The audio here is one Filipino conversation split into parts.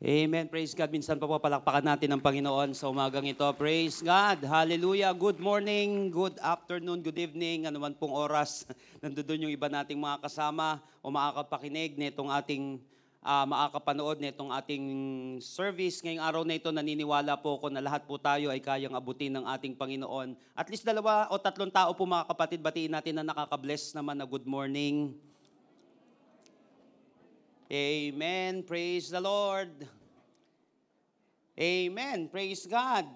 Amen. Praise God. Minsan pa po palakpakan natin ang Panginoon sa umagang ito. Praise God. Hallelujah. Good morning, good afternoon, good evening. Ano man pong oras, nandoon yung iba nating mga kasama o makakapakinig nitong ating makakapanood nitong ating service. Ngayong araw na ito, naniniwala po ako na lahat po tayo ay kayang abutin ng ating Panginoon. At least 2 o 3 tao po mga kapatid, batiin natin na nakaka-bless naman na good morning. Amen. Praise the Lord. Amen. Praise God.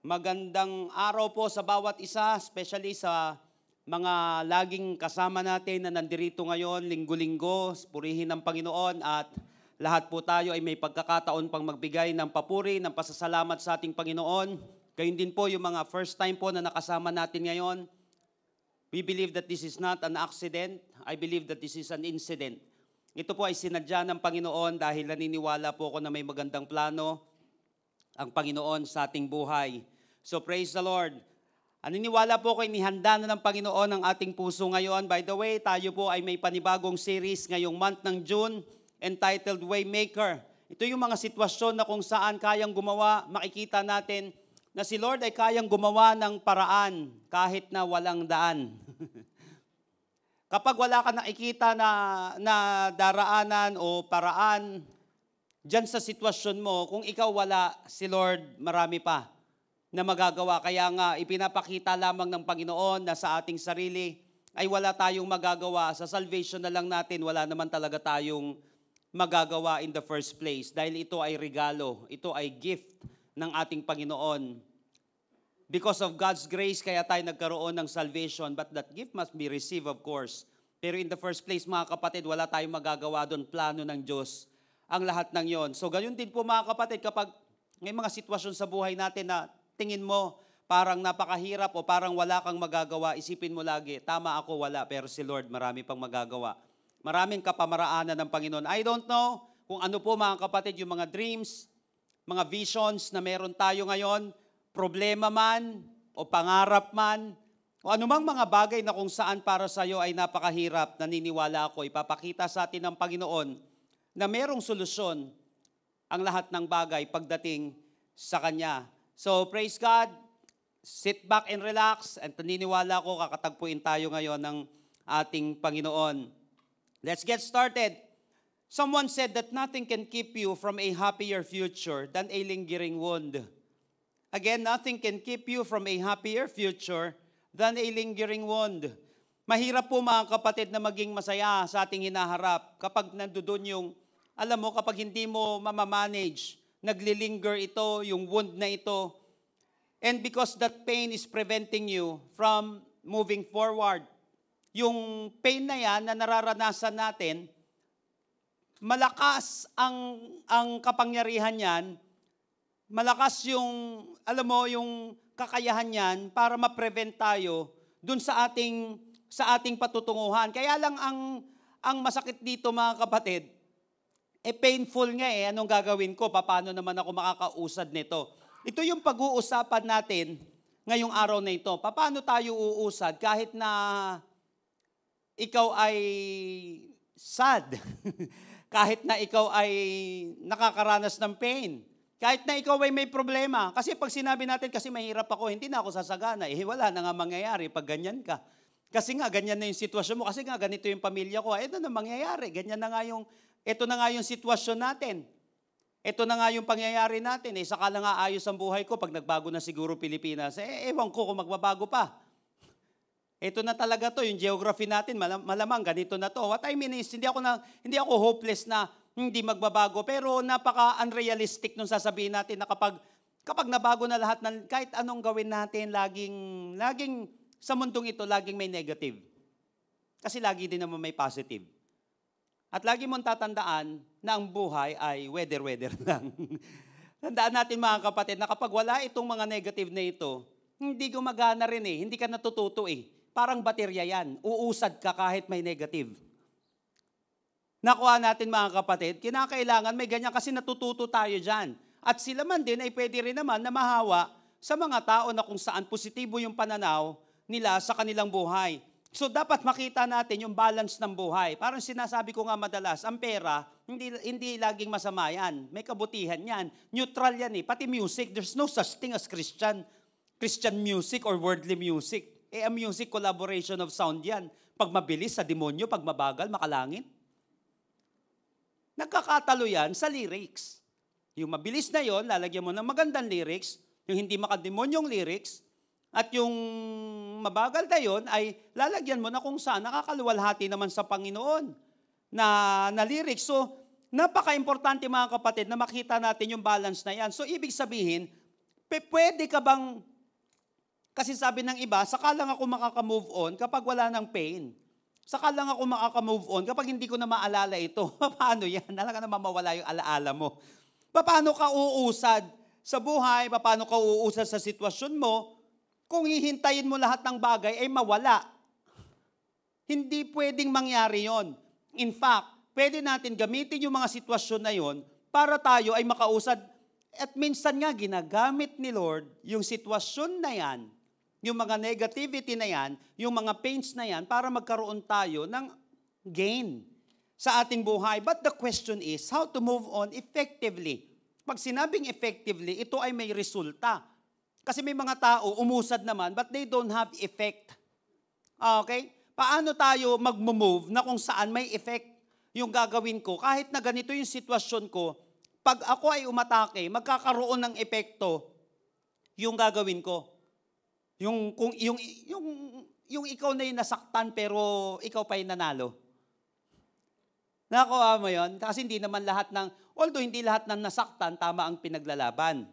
Magandang araw po sa bawat isa, especially sa mga laging kasama natin na nandirito ngayon, linggo-linggo, purihin ng Panginoon at lahat po tayo ay may pagkakataon pang magbigay ng papuri, ng pasasalamat sa ating Panginoon. Gayun din po yung mga first time po na nakasama natin ngayon. We believe that this is not an accident. I believe that this is an incident. Ito po ay sinadya ng Panginoon dahil naniniwala po ako na may magandang plano ang Panginoon sa ating buhay. So praise the Lord. Naniniwala po ako inihanda na ng Panginoon ang ating puso ngayon. By the way, tayo po ay may panibagong series ngayong month ng June entitled Waymaker. Ito yung mga sitwasyon na kung saan kayang gumawa, makikita natin na si Lord ay kayang gumawa ng paraan kahit na walang daan. Kapag wala ka nakikita na daraanan o paraan dyan sa sitwasyon mo, kung ikaw wala, si Lord marami pa na magagawa. Kaya nga ipinapakita lamang ng Panginoon na sa ating sarili ay wala tayong magagawa. Sa salvation na lang natin, wala naman talaga tayong magagawa in the first place. Dahil ito ay regalo, ito ay gift ng ating Panginoon. Because of God's grace, kaya tayo nagkaroon ng salvation, but that gift must be received, of course. Pero in the first place, mga kapatid, wala tayong magagawa doon, plano ng Diyos ang lahat ng yon. So, ganyan din po mga kapatid, kapag may mga sitwasyon sa buhay natin na tingin mo parang napakahirap o parang wala kang magagawa, isipin mo lagi, tama ako, wala, pero si Lord marami pang magagawa. Maraming kapamaraanan ng Panginoon. I don't know kung ano po mga kapatid, yung mga dreams, mga visions na meron tayo ngayon, problema man o pangarap man o anumang mga bagay na kung saan para sa iyo ay napakahirap, naniniwala ako, ipapakita sa atin ng Panginoon na merong solusyon ang lahat ng bagay pagdating sa Kanya. So praise God, sit back and relax at naniniwala ko kakatagpuin tayo ngayon ng ating Panginoon. Let's get started. Someone said that nothing can keep you from a happier future than a lingering wound. Again, nothing can keep you from a happier future than a lingering wound. Mahirap po mga kapatid na maging masaya sa ating hinaharap kapag nandoon yung, alam mo, kapag hindi mo mamamanage, naglilinger ito, yung wound na ito. And because that pain is preventing you from moving forward. Yung pain na yan na nararanasan natin, malakas ang kapangyarihan yan. Malakas yung, alam mo, yung kakayahan niyan para ma-prevent tayo dun sa ating patutunguhan. Kaya lang ang masakit dito mga kapatid, painful nga anong gagawin ko? Paano naman ako makakausad nito? Ito yung pag-uusapan natin ngayong araw na ito. Paano tayo uusad kahit na ikaw ay sad, kahit na ikaw ay nakakaranas ng pain, kahit na ikaw ay may problema. Kasi pag sinabi natin, kasi mahirap ako, hindi na ako sasagana. Wala na nga mangyayari pag ganyan ka. Kasi nga, ganyan na yung sitwasyon mo. Kasi nga, ganito yung pamilya ko. Ito na mangyayari. Ito na nga yung sitwasyon natin. Ito na nga yung pangyayari natin. Saka lang nga ayos ang buhay ko pag nagbago na siguro Pilipinas. Ewan ko kung magbabago pa. Ito na talaga to, yung geography natin, malamang ganito na to. What I mean is, hindi ako hopeless na hindi magbabago, pero napaka-unrealistic nung sasabihin natin na kapag nabago na lahat, kahit anong gawin natin, laging sa mundong ito, laging may negative. Kasi lagi din naman may positive. At lagi mong tatandaan na ang buhay ay weather lang. Tandaan natin mga kapatid na kapag wala itong mga negative na ito, hindi gumagana rin hindi ka natututo Parang baterya yan, uusad ka kahit may negative. Nakuha natin mga kapatid, kinakailangan may ganyan kasi natututo tayo dyan. At sila man din ay pwede rin naman na mahawa sa mga tao na kung saan positibo yung pananaw nila sa kanilang buhay. So dapat makita natin yung balance ng buhay. Parang sinasabi ko nga madalas, ang pera, Hindi laging masama yan. May kabutihan yan. Neutral yan eh. Pati music, there's no such thing as Christian music or worldly music. Ang music, collaboration of sound yan. Pag mabilis, sa demonyo. Pag mabagal, makalangin. Nagkakatalo yan sa lyrics. Yung mabilis na yon, lalagyan mo ng magandang lyrics. Yung hindi makademonyong lyrics. At yung mabagal na yon ay lalagyan mo na kung saan nakakaluwalhati naman sa Panginoon na lyrics. So, napaka-importante mga kapatid na makita natin yung balance na yan. So, ibig sabihin, pwede ka bang, kasi sabi ng iba, saka lang ako makaka-move on kapag wala ng pain. Saka lang ako makaka-move on kapag hindi ko na maalala ito. Paano yan? Talaga na mawala yung alaala mo. Paano ka uusad sa buhay? Paano ka uusad sa sitwasyon mo? Kung hihintayin mo lahat ng bagay, ay mawala. Hindi pwedeng mangyari yon. In fact, pwede natin gamitin yung mga sitwasyon na yon para tayo ay makausad. At minsan nga, ginagamit ni Lord yung sitwasyon na yan, yung mga negativity na yan, yung mga pains na yan, para magkaroon tayo ng gain sa ating buhay. But the question is, how to move on effectively? Pag sinabing effectively, ito ay may resulta. Kasi may mga tao, umusad naman, but they don't have effect. Okay? Paano tayo mag-move na kung saan may effect yung gagawin ko? Kahit na ganito yung sitwasyon ko, pag ako ay umatake, magkakaroon ng epekto yung gagawin ko. Yung ikaw na yung nasaktan pero ikaw pa yung nanalo. Nakuha mo yun? Kasi hindi naman lahat although hindi lahat ng nasaktan, tama ang pinaglalaban.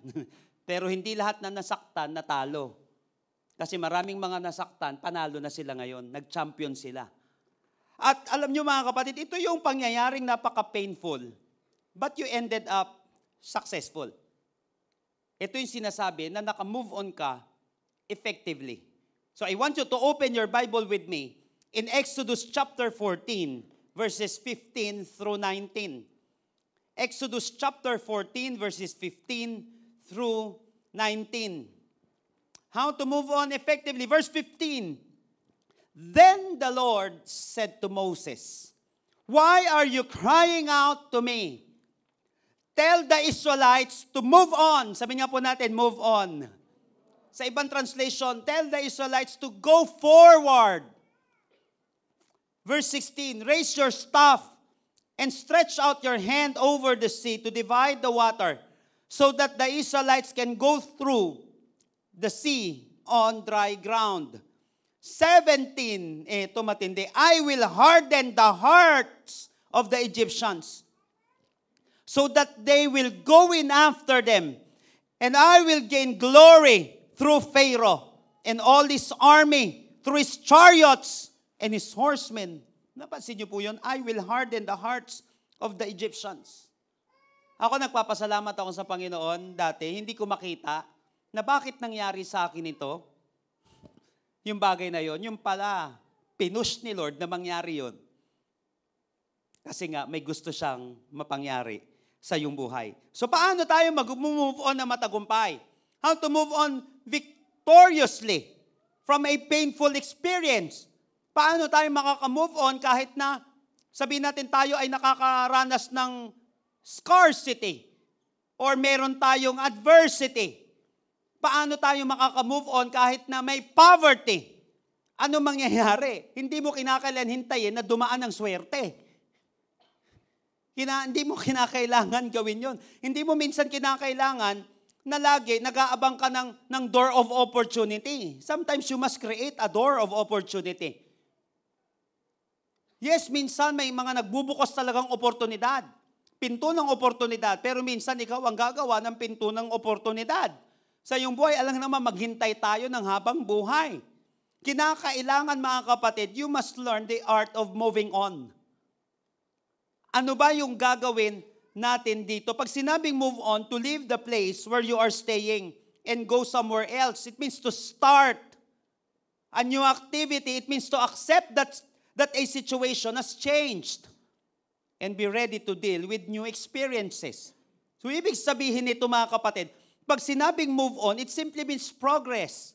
Pero hindi lahat na nasaktan, natalo. Kasi maraming mga nasaktan, panalo na sila ngayon. Nag-champion sila. At alam nyo mga kapatid, ito yung pangyayaring napaka-painful. But you ended up successful. Ito yung sinasabi na naka-move on ka effectively. So I want you to open your Bible with me in Exodus chapter 14, verses 15 through 19. Exodus chapter 14, verses 15 through 19. How to move on effectively. Verse 15. Then the Lord said to Moses, "Why are you crying out to me? Tell the Israelites to move on." Sabi nga po natin, move on. Sa ibang translation, tell the Israelites to go forward. Verse 16, raise your staff and stretch out your hand over the sea to divide the water, so that the Israelites can go through the sea on dry ground. 17, ito matindi, I will harden the hearts of the Egyptians, so that they will go in after them, and I will gain glory through Pharaoh and all his army, through his chariots and his horsemen. Napansin niyo po yun? I will harden the hearts of the Egyptians. Ako nagpapasalamat ako sa Panginoon dati, hindi ko makita na bakit nangyari sa akin ito. Yung bagay na yon, yung pala, pinush ni Lord na mangyari yon. Kasi nga, may gusto siyang mapangyari sa iyong buhay. So paano tayo mag-move on na matagumpay? How to move on victoriously from a painful experience? Paano tayo makaka-move on kahit na sabihin natin tayo ay nakakaranas ng scarcity or meron tayong adversity? Paano tayo makaka-move on kahit na may poverty? Ano mangyayari? Hindi mo kinakailangan hintayin na dumaan ng swerte. Hindi mo kinakailangan gawin yon. Hindi mo minsan kinakailangan na lagi nag-aabang ka ng door of opportunity. Sometimes you must create a door of opportunity. Yes, minsan may mga nagbubukas talagang oportunidad. Pinto ng oportunidad, pero minsan ikaw ang gagawa ng pinto ng oportunidad. Sa iyong buhay, alam naman, maghintay tayo ng habang buhay. Kinakailangan mga kapatid, you must learn the art of moving on. Ano ba yung gagawin natin dito? Pag sinabing move on, to leave the place where you are staying and go somewhere else. It means to start a new activity. It means to accept that a situation has changed and be ready to deal with new experiences. So, ibig sabihin nito mga kapatid, pag sinabing move on, it simply means progress.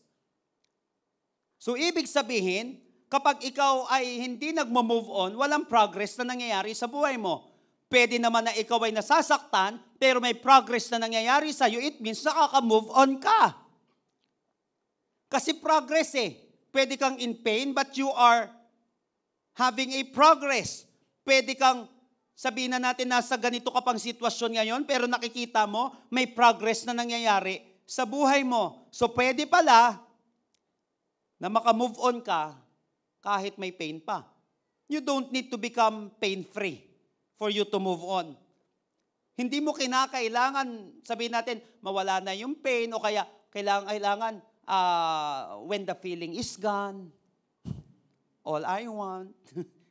So, ibig sabihin, kapag ikaw ay hindi nagmo-move on, walang progress na nangyayari sa buhay mo. Pwede naman na ikaw ay nasasaktan, pero may progress na nangyayari sa'yo, it means nakaka-move on ka. Kasi progress Pwede kang in pain, but you are having a progress. Pwede kang, sabihin na natin, nasa ganito ka pang sitwasyon ngayon, pero nakikita mo, may progress na nangyayari sa buhay mo. So pwede pala na maka-move on ka kahit may pain pa. You don't need to become pain-free for you to move on. Hindi mo kinakailangan, sabihin natin, mawala na yung pain o kaya kailangan when the feeling is gone, all I want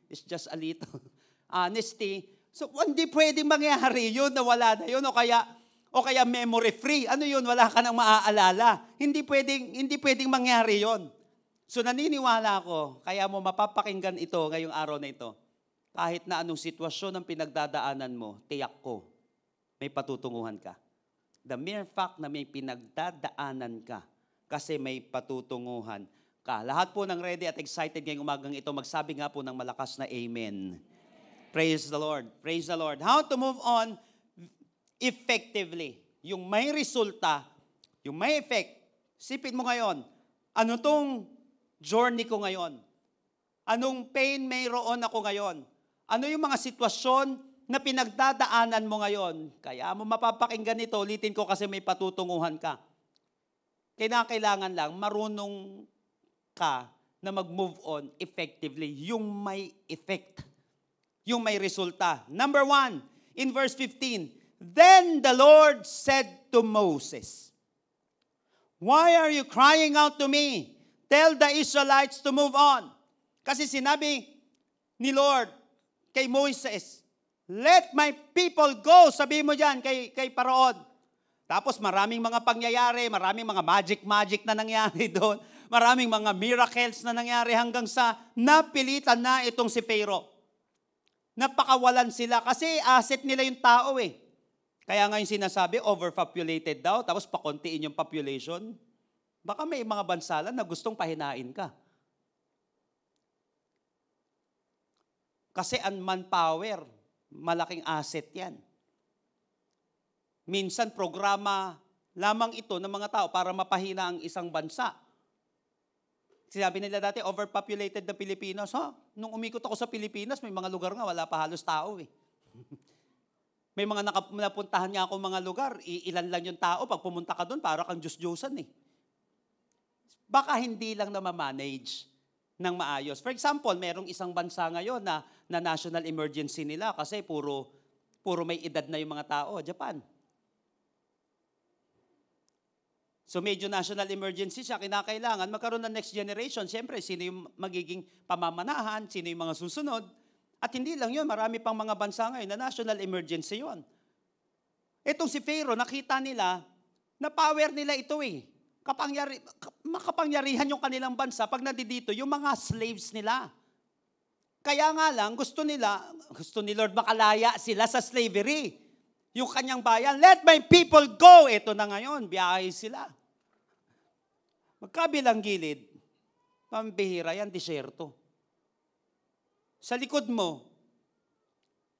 is just a little honesty. So, hindi pwedeng mangyari yun na wala na yun o kaya memory free. Ano yun? Wala ka nang maaalala. Hindi pwedeng mangyari yun. So, naniniwala ako, kaya mo mapapakinggan ito ngayong araw na ito. Kahit na anong sitwasyon ang pinagdadaanan mo, tiyak ko, may patutunguhan ka. The mere fact na may pinagdadaanan ka, kasi may patutunguhan ka. Lahat po ng ready at excited ngayong umagang ito, magsabi nga po ng malakas na amen. Praise the Lord. Praise the Lord. How to move on effectively. Yung may resulta, yung may effect. Sipin mo ngayon, ano tong journey ko ngayon? Anong pain mayroon ako ngayon? Ano yung mga sitwasyon na pinagdadaanan mo ngayon? Kaya mo mapapakinggan ito, ulitin ko kasi may patutunguhan ka. Kailangan lang marunong ka na mag-move on effectively. Yung may effect. Yung may resulta. Number 1, in verse 15, Then the Lord said to Moses, Why are you crying out to me? Tell the Israelites to move on. Kasi sinabi ni Lord kay Moses, Let my people go. Sabi mo dyan kay Paraon. Tapos maraming mga pangyayari, maraming mga magic na nangyari doon. Maraming mga miracles na nangyari hanggang sa napilitan na itong si Pharaoh. Napakawalan sila kasi asset nila yung tao Kaya ngayon sinasabi, overpopulated daw, tapos pakontiin yung population. Baka may mga bansalan na gustong pahinain ka. Kasi ang manpower, malaking asset yan. Minsan programa lamang ito ng mga tao para mapahina ang isang bansa. Sinabi nila dati, overpopulated na Pilipinas. Nung umikot ako sa Pilipinas, may mga lugar nga, wala pa halos tao May mga napuntahan nga ako mga lugar, ilan lang yung tao, pag pumunta ka doon, para kang Diyos-Diyosan Baka hindi lang na ma-manage ng maayos. For example, merong isang bansa ngayon na national emergency nila kasi puro may edad na yung mga tao, Japan. So medyo national emergency siya, kinakailangan magkaroon ng next generation. Siyempre, sino yung magiging pamamanahan, sino yung mga susunod. At hindi lang yun, marami pang mga bansa ngayon na national emergency yun. Itong si Pharaoh, nakita nila na power nila ito makapangyarihan yung kanilang bansa pag nandito yung mga slaves nila. Kaya nga lang, gusto ni Lord makalaya sila sa slavery. Yung kanyang bayan, let my people go. Ito na ngayon, biyahe sila. Magkabilang gilid, pambihira yan, disyerto. Sa likod mo,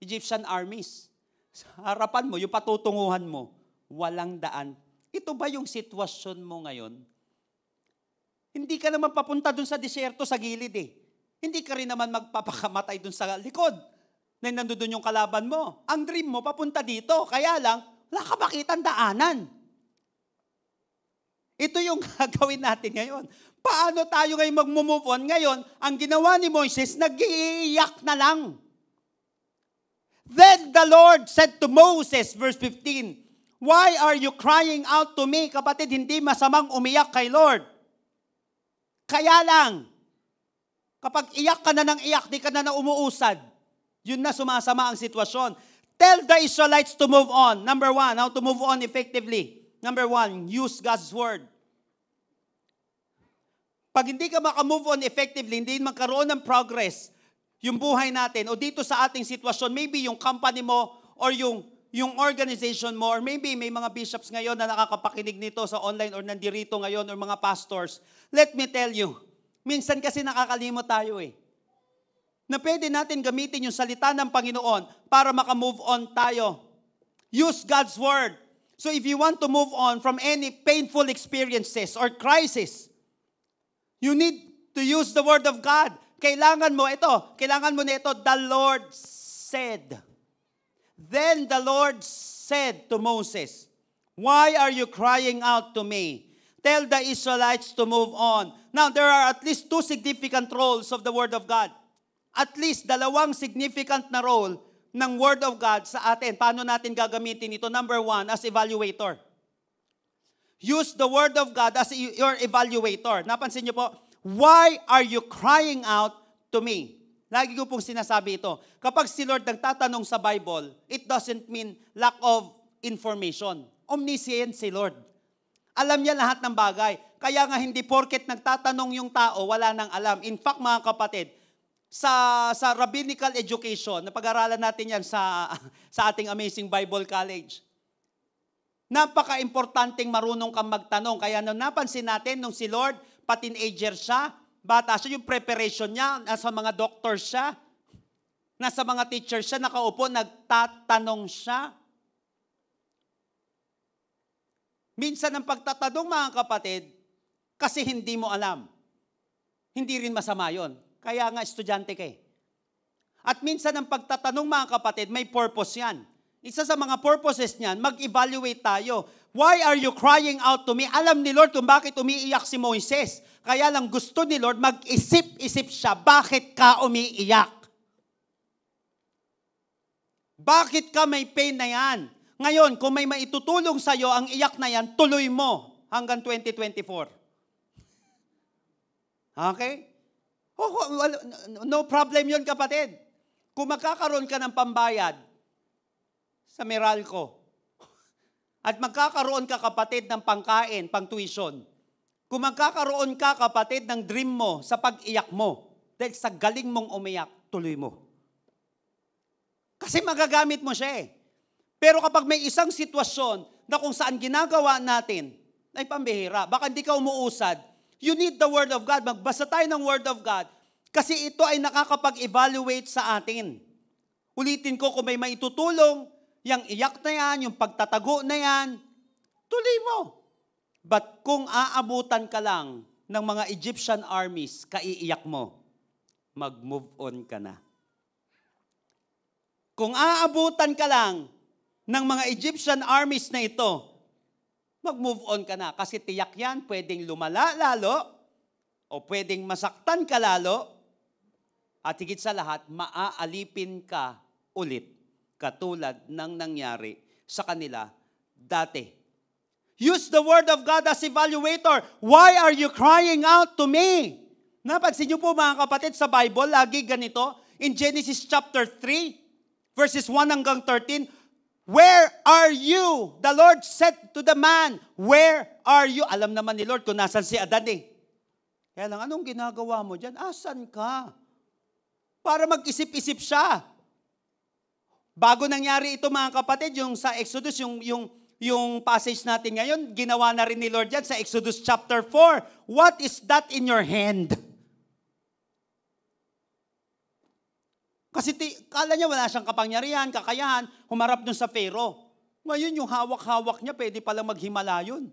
Egyptian armies. Sa harapan mo, yung patutunguhan mo, walang daan. Ito ba yung sitwasyon mo ngayon? Hindi ka naman papunta dun sa disyerto sa gilid Hindi ka rin naman magpapakamatay dun sa likod na nandun yung kalaban mo. Ang dream mo, papunta dito. Kaya lang, wala ka makitang daanan. Ito yung gagawin natin ngayon. Paano tayo ngayon mag-move on? Ngayon, ang ginawa ni Moises, nag-iiyak na lang. Then the Lord said to Moses, verse 15, Why are you crying out to me? Kapatid, hindi masamang umiyak kay Lord. Kaya lang, kapag iyak ka na ng iyak, di ka na umuusad. Yun na sumasama ang sitwasyon. Tell the Israelites to move on. Number 1, how to move on effectively. Number 1, use God's word. Pag hindi ka maka-move on effectively, hindi magkaroon ng progress, yung buhay natin, o dito sa ating sitwasyon, maybe yung company mo, or yung organization mo, or maybe may mga bishops ngayon na nakakapakinig nito sa online or nandirito ngayon, or mga pastors. Let me tell you, minsan kasi nakakalimot tayo na pwede natin gamitin yung salita ng Panginoon para makamove on tayo. Use God's Word. So if you want to move on from any painful experiences or crisis, you need to use the Word of God. Kailangan mo na ito, the Lord said. Then the Lord said to Moses, "Why are you crying out to me? Tell the Israelites to move on." Now, there are at least two significant roles of the Word of God. At least dalawang significant na role ng Word of God sa atin. Paano natin gagamitin ito? Number one, as evaluator. Use the Word of God as your evaluator. Napansin niyo po, why are you crying out to me? Lagi ko pong sinasabi ito. Kapag si Lord nagtatanong sa Bible, it doesn't mean lack of information. Omniscient si Lord. Alam niya lahat ng bagay. Kaya nga hindi porket nagtatanong yung tao, wala nang alam. In fact, mga kapatid, sa rabbinical education, napag-aralan natin yan sa ating Amazing Bible College. Napaka-importanting marunong kang magtanong. Kaya nung napansin natin, nung si Lord, pa-teenager siya, bata siya, yung preparation niya, nasa mga doctor siya, nasa mga teacher siya, nakaupo, nagtatanong siya. Minsan ang pagtatanong, mga kapatid, kasi hindi mo alam. Hindi rin masama yon. Kaya nga estudyante ka eh. At minsan ang pagtatanong, mga kapatid, may purpose yan. Isa sa mga purposes niyan, mag-evaluate tayo. Why are you crying out to me? Alam ni Lord kung bakit umiiyak si Moises. Kaya lang gusto ni Lord, mag-isip-isip siya, bakit ka umiiyak? Bakit ka may pain na yan? Ngayon, kung may maitutulong sa'yo, ang iyak na yan, tuloy mo hanggang 2024. Okay? No problem yun, kapatid. Kung magkakaroon ka ng pambayad sa Meralco, at magkakaroon ka, kapatid, ng pangkain, pang-tuition, kung magkakaroon ka, kapatid, ng dream mo sa pag-iyak mo, dahil sa galing mong umiyak, tuloy mo. Kasi magagamit mo siya eh. Pero kapag may isang sitwasyon na kung saan ginagawa natin, ay pambihira, baka hindi ka umuusad, you need the Word of God. Magbasa tayo ng Word of God kasi ito ay nakakapag-evaluate sa atin. Ulitin ko, kung may maitutulong, yung iyak na yan, yung pagtatago na yan, tuloy mo. But kung aabutan ka lang ng mga Egyptian armies, kaiiyak mo, mag-move on ka na. Kung aabutan ka lang ng mga Egyptian armies na ito, mag-move on ka na. Kasi tiyak yan, pwedeng lumala lalo, o pwedeng masaktan ka lalo, at higit sa lahat, maaalipin ka ulit, katulad ng nangyari sa kanila dati. Use the Word of God as evaluator. Why are you crying out to me? Napansin niyo po, mga kapatid, sa Bible, lagi ganito, in Genesis chapter 3, verses 1 hanggang 13, "Where are you?" The Lord said to the man, "Where are you?" Alam naman ni Lord kung nasan si Adan eh. Kaya lang, anong ginagawa mo dyan? Asan ka? Para mag-isip-isip siya. Bago nangyari ito, mga kapatid, yung sa Exodus, yung passage natin ngayon, ginawa na rin ni Lord yan sa Exodus chapter 4. What is that in your hand? Kasi kala niya wala siyang kapangyarihan, kakayahan, humarap dun sa Pharaoh. Ngayon yung hawak-hawak niya, pwede palang maghimala yun.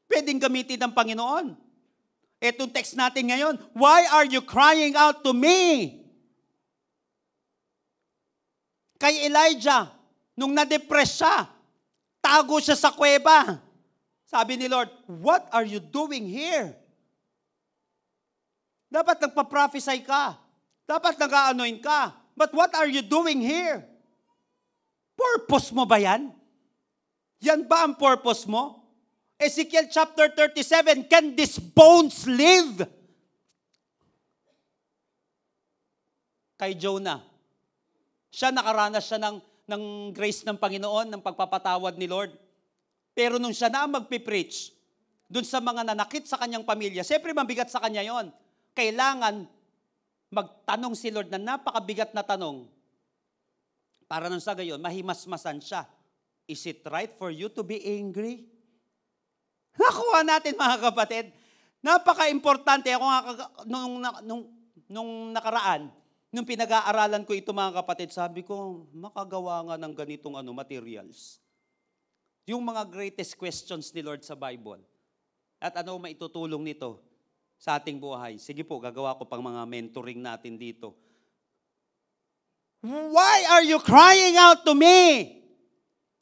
Pwedeng gamitin ng Panginoon. Etong text natin ngayon, "Why are you crying out to me?" Kay Elijah, nung na-depress siya, tago siya sa kuweba. Sabi ni Lord, "What are you doing here?" Dapat nagpa-prophesy ka. Dapat nag-a-anoint ka. But what are you doing here? Purpose mo ba yan? Yan ba ang purpose mo? Ezekiel chapter 37, "Can these bones live?" Kay Jonah, siya nakaranas siya ng grace ng Panginoon, ng pagpapatawad ni Lord. Pero nung siya na magpipreach, dun sa mga nanakit sa kanyang pamilya, siyempre mabigat sa kanya yon. Kailangan magtanong si Lord na napakabigat na tanong. Para nang sa gayon, mahimasmasan siya. Is it right for you to be angry? Nakuha natin, mga kapatid. Napaka-importante. Ako nga, nung nakaraan, Nung pinag-aaralan ko ito mga kapatid, sabi ko, makagawa nga ng ganitong materials. Yung mga greatest questions ni Lord sa Bible. At ano maitutulong nito sa ating buhay. Sige po, gagawa ko pang mga mentoring natin dito. Why are you crying out to me?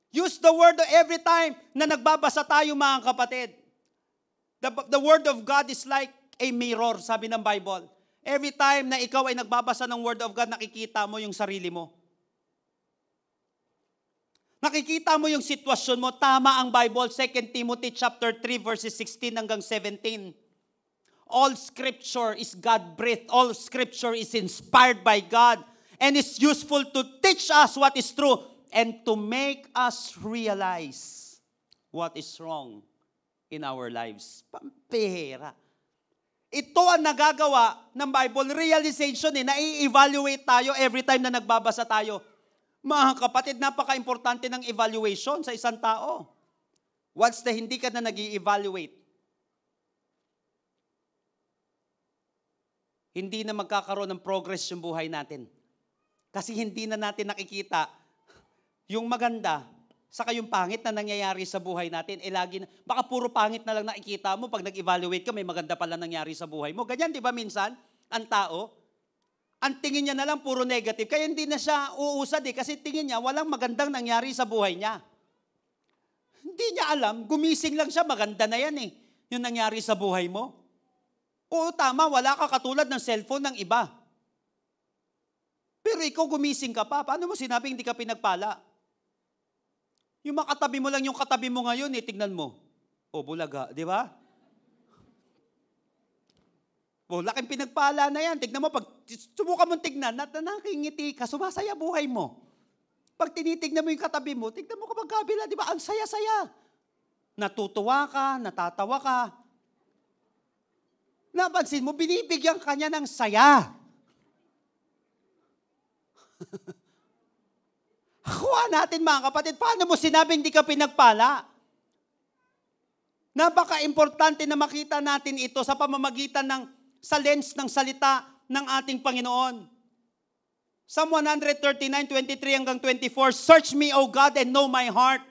Use the word every time na nagbabasa tayo mga kapatid. The word of God is like a mirror, sabi ng Bible. Every time na ikaw ay nagbabasa ng word of God, nakikita mo yung sarili mo. Nakikita mo yung sitwasyon mo. Tama ang Bible, 2 Timothy chapter 3 verses 16 hanggang 17. All scripture is God-breathed. All scripture is inspired by God and is useful to teach us what is true and to make us realize what is wrong in our lives. Pampihira. Ito ang nagagawa ng Bible realization na-i-evaluate tayo every time na nagbabasa tayo. Mga kapatid, napaka-importante ng evaluation sa isang tao. Once na hindi ka na nag-i-evaluate, hindi na magkakaroon ng progress yung buhay natin. Kasi hindi na natin nakikita yung maganda, saka yung pangit na nangyayari sa buhay natin. Baka puro pangit na lang nakikita mo, pag nag-evaluate ka, may maganda pala nangyari sa buhay mo. Ganyan, di ba minsan, ang tao, ang tingin niya na lang puro negative, kaya hindi na siya uusad kasi tingin niya walang magandang nangyari sa buhay niya. Hindi niya alam, gumising lang siya, maganda na yan yung nangyari sa buhay mo. Oo, tama, wala ka katulad ng cellphone ng iba. Pero ikaw gumising ka pa, paano mo sinabing hindi ka pinagpala? Yung makatabi mo lang yung katabi mo ngayon, tignan mo. O, bulaga, di ba? O, laking pinagpala na yan. Tignan mo, pag subukan mong tignan, nakingiti ka, sumasaya buhay mo. Pag tinitignan mo yung katabi mo, tignan mo kapag kabila, di ba? Ang saya-saya. Natutuwa ka, natatawa ka. Napansin mo, binibigyan ka niya ng saya. Kuha natin mga kapatid, paano mo sinabing di ka pinagpala? Napaka-importante na makita natin ito sa pamamagitan sa lens ng salita ng ating Panginoon. Psalm 139:23 hanggang 24, Search me, O God, and know my heart.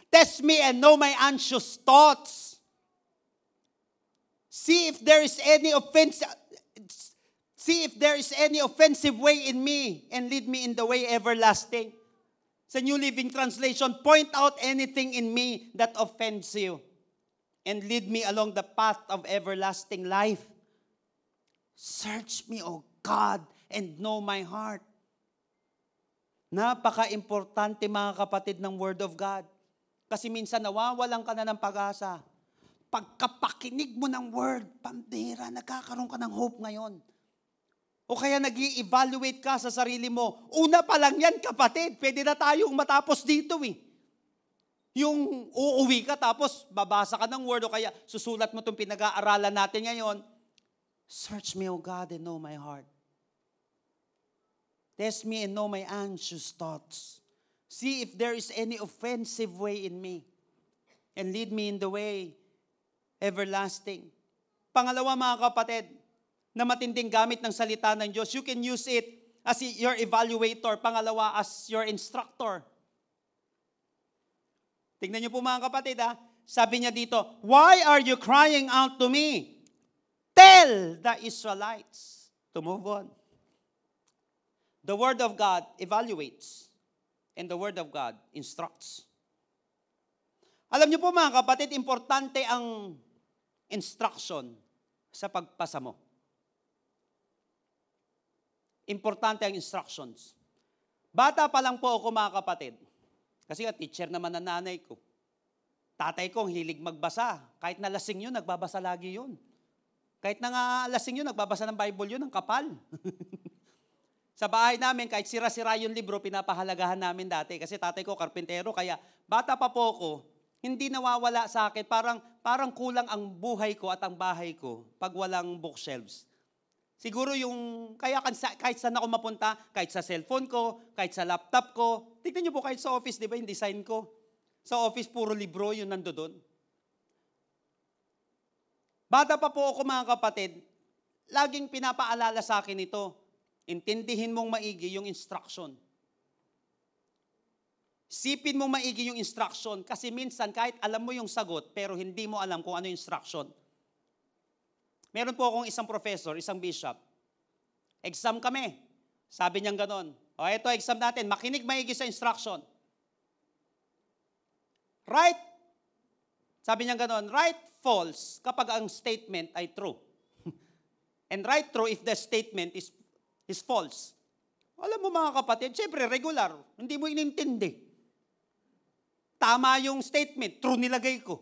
Test me and know my anxious thoughts. See if there is any offensive way in me and lead me in the way everlasting. Sa New Living Translation, point out anything in me that offends you and lead me along the path of everlasting life. Search me, O God, and know my heart. Napaka-importante mga kapatid ng Word of God. Kasi minsan nawawalan ka na ng pag-asa. Pagkapakinig mo ng Word, pambira, nagkakaroon ka ng hope ngayon. O kaya nag-i-evaluate ka sa sarili mo. Una pa lang yan, kapatid. Pwede na tayong matapos dito Yung uuwi ka tapos babasa ka ng Word o kaya susulat mo itong pinag-aaralan natin ngayon. Search me, O God, and know my heart. Test me and know my anxious thoughts. See if there is any offensive way in me and lead me in the way everlasting. Pangalawa mga kapatid, na matinding gamit ng salita ng Diyos, you can use it as your evaluator. Pangalawa, as your instructor. Tingnan niyo po mga kapatid sabi niya dito, Why are you crying out to me? Tell the Israelites to move on. The Word of God evaluates and the Word of God instructs. Alam niyo po mga kapatid, importante ang instruction sa pagpasa mo. Importante ang instructions. Bata pa lang po ako mga kapatid. Kasi teacher naman ang nanay ko. Tatay ko ang hilig magbasa. Kahit nalasing yun, nagbabasa lagi yun. Kahit nangalasing yun, nagbabasa ng Bible yun, ang kapal. Sa bahay namin, kahit sira-sira yung libro, pinapahalagahan namin dati. Kasi tatay ko, karpintero, kaya bata pa po ako, hindi nawawala sa akin. Parang kulang ang buhay ko at ang bahay ko pag walang bookshelves. Siguro kahit saan ako mapunta, kahit sa cellphone ko, kahit sa laptop ko, tignan niyo po kahit sa office, di ba yung design ko? Sa office, puro libro yung nandoon. Bata pa po ako mga kapatid, laging pinapaalala sa akin ito. intindihin mong maigi yung instruction. Sipin mo maigi yung instruction kasi minsan kahit alam mo yung sagot pero hindi mo alam kung ano yung instruction. Meron po akong isang professor, isang bishop. Exam kami. Sabi niyang ganon. O ito exam natin, makinig maigi sa instruction. Right? Sabi niyang ganon, right, false kapag ang statement ay true. And right, true if the statement is false. Alam mo mga kapatid, syempre regular, hindi mo inintindi. Tama yung statement, true nilagay ko.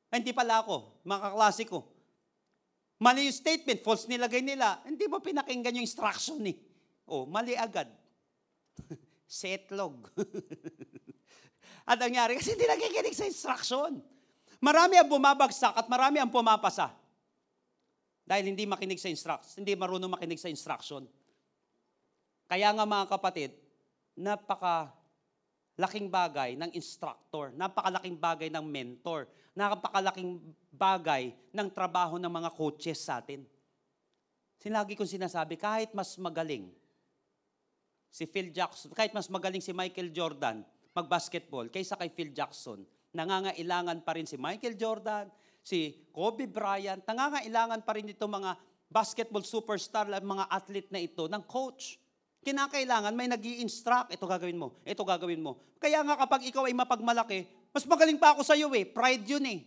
Ay, hindi pala ako, mga kaklase ko. Mali yung statement, false nilagay nila. Hindi mo pinakinggan yung instruction eh. O, mali agad. Setlog. At nangyari, kasi hindi nakikinig sa instruction. Marami ang bumabagsak at marami ang pumapasa. Dahil hindi makinig sa instruction, hindi marunong makinig sa instruction. Kaya nga mga kapatid, napakalaking bagay ng instructor, napakalaking bagay ng mentor, napakalaking bagay ng trabaho ng mga coaches sa atin. Lagi kong sinasabi, kahit mas magaling si Phil Jackson, kahit mas magaling si Michael Jordan mag-basketball kaysa kay Phil Jackson, nangangailangan pa rin si Michael Jordan, si Kobe Bryant, nangangailangan pa rin ito mga basketball superstar, mga athlete na ito ng coach. Kinakailangan may nag-i-instruct, ito gagawin mo, ito gagawin mo. Kaya nga kapag ikaw ay mapagmalaki, mas magaling pa ako sa iyo eh, pride yun eh.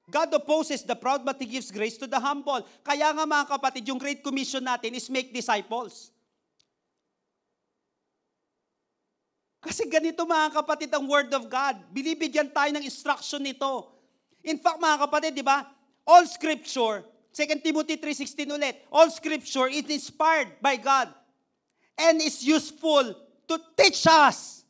God opposes the proud but He gives grace to the humble. Kaya nga mga kapatid, yung Great Commission natin is make disciples. Kasi ganito mga kapatid ang Word of God. Binibigyan tayo ng instruction nito. In fact mga kapatid, di ba? All Scripture, 2 Timothy 3:16 ulit, all Scripture is inspired by God and is useful to teach us.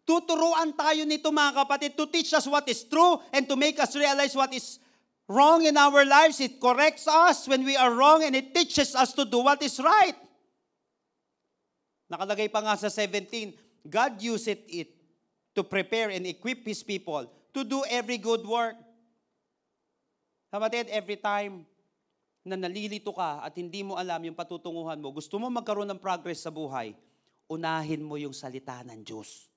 Tuturuan tayo nito mga kapatid to teach us what is true and to make us realize what is wrong in our lives. It corrects us when we are wrong and it teaches us to do what is right. Nakalagay pa nga sa 17, God used it to prepare and equip His people to do every good work. Kapatid, every time na nalilito ka at hindi mo alam yung patutunguhan mo, gusto mo magkaroon ng progress sa buhay, unahin mo yung salita ng Diyos.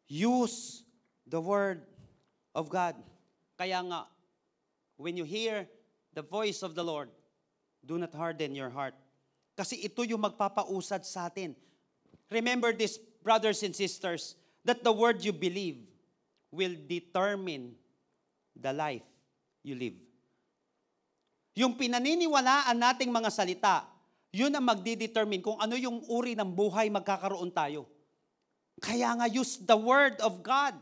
Use the Word of God. Kaya nga, when you hear the voice of the Lord, do not harden your heart. Kasi ito yung magpapausad sa atin. Remember this, brothers and sisters, that the word you believe will determine the life you live. Yung pinaniniwalaan nating mga salita, yun ang magdidetermine kung ano yung uri ng buhay magkakaroon tayo. Kaya nga use the word of God.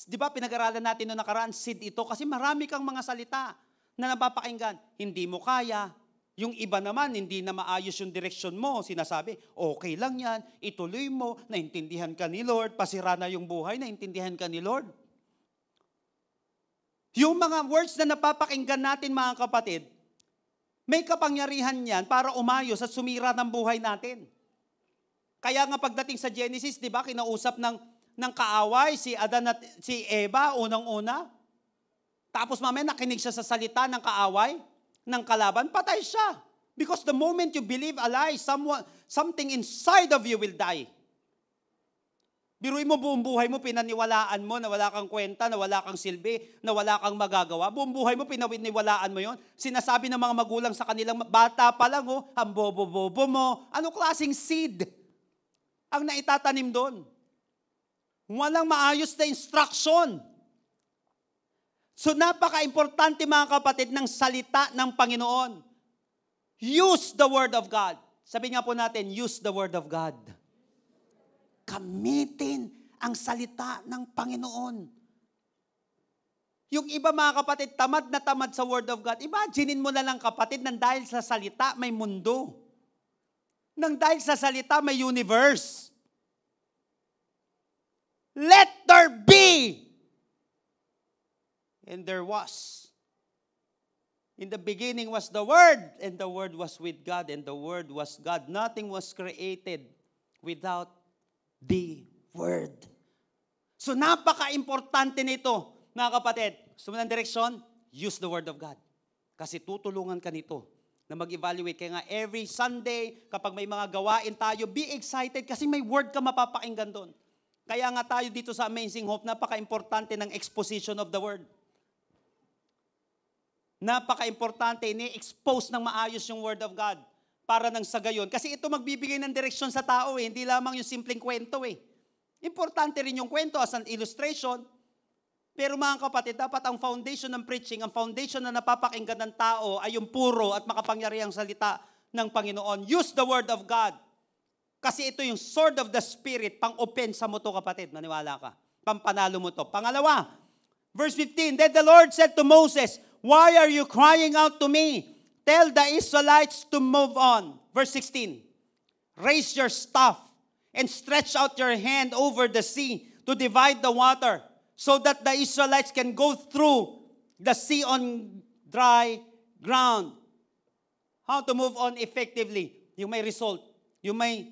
Di ba pinag-aralan natin noong nakaraan, seed ito, kasi marami kang mga salita na napapakinggan. Hindi mo kaya. Yung iba naman, hindi na maayos yung direksyon mo. Sinasabi, okay lang yan, ituloy mo, naintindihan ka ni Lord, pasira na yung buhay, naintindihan ka ni Lord. Yung mga words na napapakinggan natin mga kapatid, may kapangyarihan yan para umayos at sumira ng buhay natin. Kaya nga pagdating sa Genesis, di ba, kinausap ng kaaway si Adan at si Eva, unang-una. Tapos mamaya nakinig siya sa salita ng kaaway, ng kalaban, patay siya. Because the moment you believe a lie, something inside of you will die. Biruin mo buong buhay mo, pinaniwalaan mo na wala kang kwenta, na wala kang silbi, na wala kang magagawa. Buong buhay mo, pinaniwalaan mo yon. Sinasabi ng mga magulang sa kanilang bata pa lang, ang bobo-bobo mo. Ano klaseng seed ang naitatanim doon? Walang maayos na instruction. So napaka-importante mga kapatid ng salita ng Panginoon. Use the Word of God. Sabi nga po natin, use the Word of God. Gamitin ang salita ng Panginoon. Yung iba mga kapatid, tamad na tamad sa Word of God. Imaginein mo na lang kapatid, nang dahil sa salita may mundo. Nang dahil sa salita may universe. Let there be! And there was. In the beginning was the Word, and the Word was with God, and the Word was God. Nothing was created without the Word. So napaka-importante nito, mga kapatid. Gusto mo ng direksyon? Use the Word of God. Kasi tutulungan ka nito na mag-evaluate. Kaya nga, every Sunday, kapag may mga gawain tayo, be excited kasi may word ka mapapakinggan doon. Kaya nga tayo dito sa Amazing Hope, napaka-importante ng exposition of the word. Napaka-importante, ni-expose ng maayos yung word of God para nang sa gayon. Kasi ito magbibigay ng direksyon sa tao hindi lamang yung simpleng kwento Importante rin yung kwento as an illustration. Pero mga kapatid, dapat ang foundation ng preaching, ang foundation na napapakinggan ng tao ay yung puro at makapangyarihang salita ng Panginoon. Use the word of God. Kasi ito yung sword of the Spirit, pang-opensa mo to kapatid, maniwala ka. Pampanalo mo to. Pangalawa, verse 15, Then the Lord said to Moses, Why are you crying out to me? Tell the Israelites to move on. Verse 16, Raise your staff and stretch out your hand over the sea to divide the water, so that the Israelites can go through the sea on dry ground. How to move on effectively? Yung may result. Yung may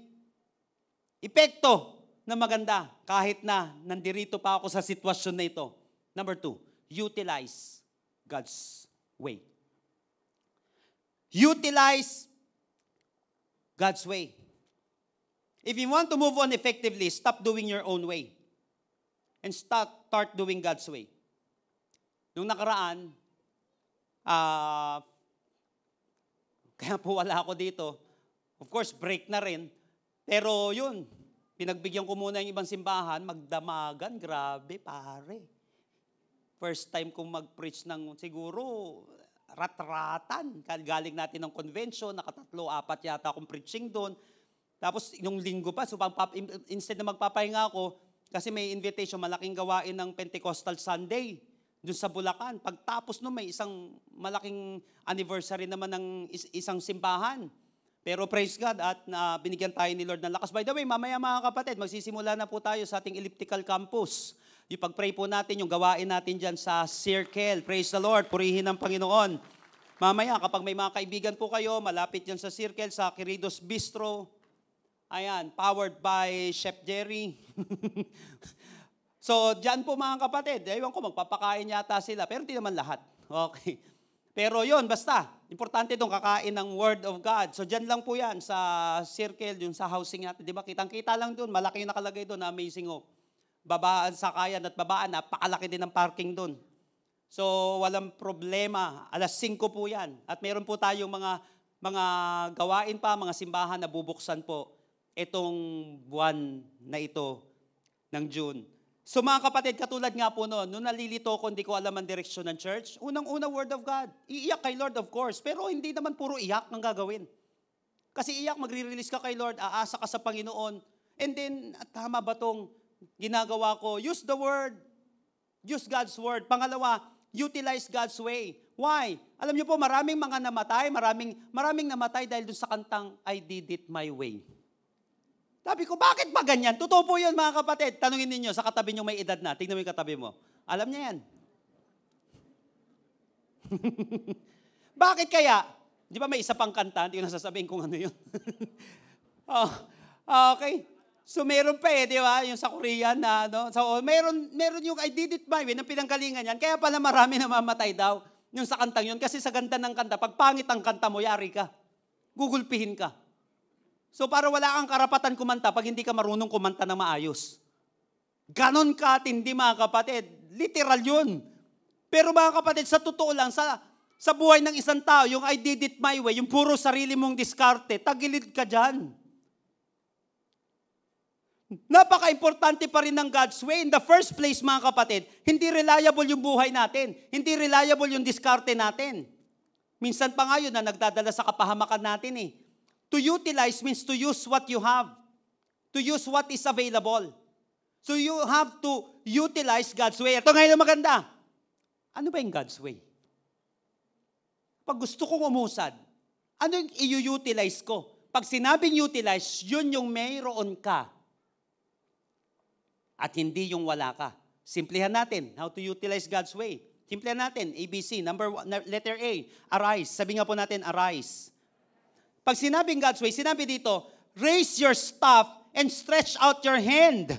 epekto na maganda kahit na nandirito pa ako sa sitwasyon na ito. Number 2, utilize God's way. Utilize God's way. If you want to move on effectively, stop doing your own way. And start doing God's way. Nung nakaraan, kaya po wala ako dito. Of course, break na rin. Pero yun, pinagbigyan ko muna yung ibang simbahan, magdamagan, grabe pare. First time kong mag-preach ng siguro rat-ratan. Galing natin ng convention, nakatatlo-apat yata akong preaching doon. Tapos nung linggo pa, so instead na magpapahinga ako, kasi may invitation, malaking gawain ng Pentecostal Sunday doon sa Bulacan. Pagtapos nun, may isang malaking anniversary naman ng isang simbahan. Pero praise God at binigyan tayo ni Lord ng lakas. By the way, mamaya mga kapatid, magsisimula na po tayo sa ating elliptical campus. Yung pag-pray po natin, yung gawain natin dyan sa Circle. Praise the Lord, purihin ang Panginoon. Mamaya, kapag may mga kaibigan po kayo, malapit yan sa Circle, sa Queridos Bistro. Ayan, powered by Chef Jerry. So, dyan po mga kapatid, ewan ko, magpapakain yata sila, pero hindi naman lahat. Okay. Pero yon basta, importante itong kakain ng Word of God. So, dyan lang po yan sa Circle, yung sa housing natin. Di ba, kitang-kita lang doon, malaki yung nakalagay doon, Amazing Hope. Babaan, sakayan at babaan, napakalaki din ng parking doon. So, walang problema. 5:00 po yan. At meron po tayong mga gawain pa, mga simbahan na bubuksan po itong buwan na ito ng June. So mga kapatid, katulad nga po noon, nung nalilito ko, hindi ko alam ang direksyon ng church, unang-una Word of God. Iiyak kay Lord of course, pero hindi naman puro iyak ang gagawin. Kasi iyak, magre-release ka kay Lord, aasa ka sa Panginoon, and then, tama ba tong ginagawa ko? Use the Word. Use God's Word. Pangalawa, utilize God's way. Why? Alam niyo po, maraming mga namatay, maraming namatay dahil dun sa kantang, I did it my way. Sabi ko, bakit ba ganyan? Totoo po yun mga kapatid. Tanungin ninyo, sa katabi nyo may edad na. Tingnan mo yung katabi mo. Alam niya yan. Bakit kaya? Di ba may isa pang kanta? Hindi ko nasasabihin kung ano yun. Okay. So meron pa di ba? Yung sa Korean na, no? So meron yung I did it my way, na pinanggalingan yan. Kaya pala marami namamatay daw yung sa kantang yun. Kasi sa ganda ng kanta, pag pangit ang kanta mo, yari ka. Gugulpihin ka. So para wala kang karapatan kumanta pag hindi ka marunong kumanta ng maayos. Ganon ka tindi mga kapatid. Literal yun. Pero mga kapatid, sa totoo lang, sa buhay ng isang tao, yung I did it my way, yung puro sarili mong diskarte, tagilid ka dyan. Napaka-importante pa rin ng God's way. In the first place mga kapatid, hindi reliable yung buhay natin. Hindi reliable yung diskarte natin. Minsan pa nga yun na nagdadala sa kapahamakan natin To utilize means to use what you have. To use what is available. So you have to utilize God's way. Ito ngayon ang maganda. Ano ba yung God's way? Pag gusto kong umusad, ano yung i-utilize ko? Pag sinabing utilize, yun yung mayroon ka. At hindi yung wala ka. Simplihan natin how to utilize God's way. Simplihan natin, ABC. Number 1, letter A, arise. Sabi nga po natin, arise. Pag sinabing God's way, sinabi dito, raise your staff and stretch out your hand.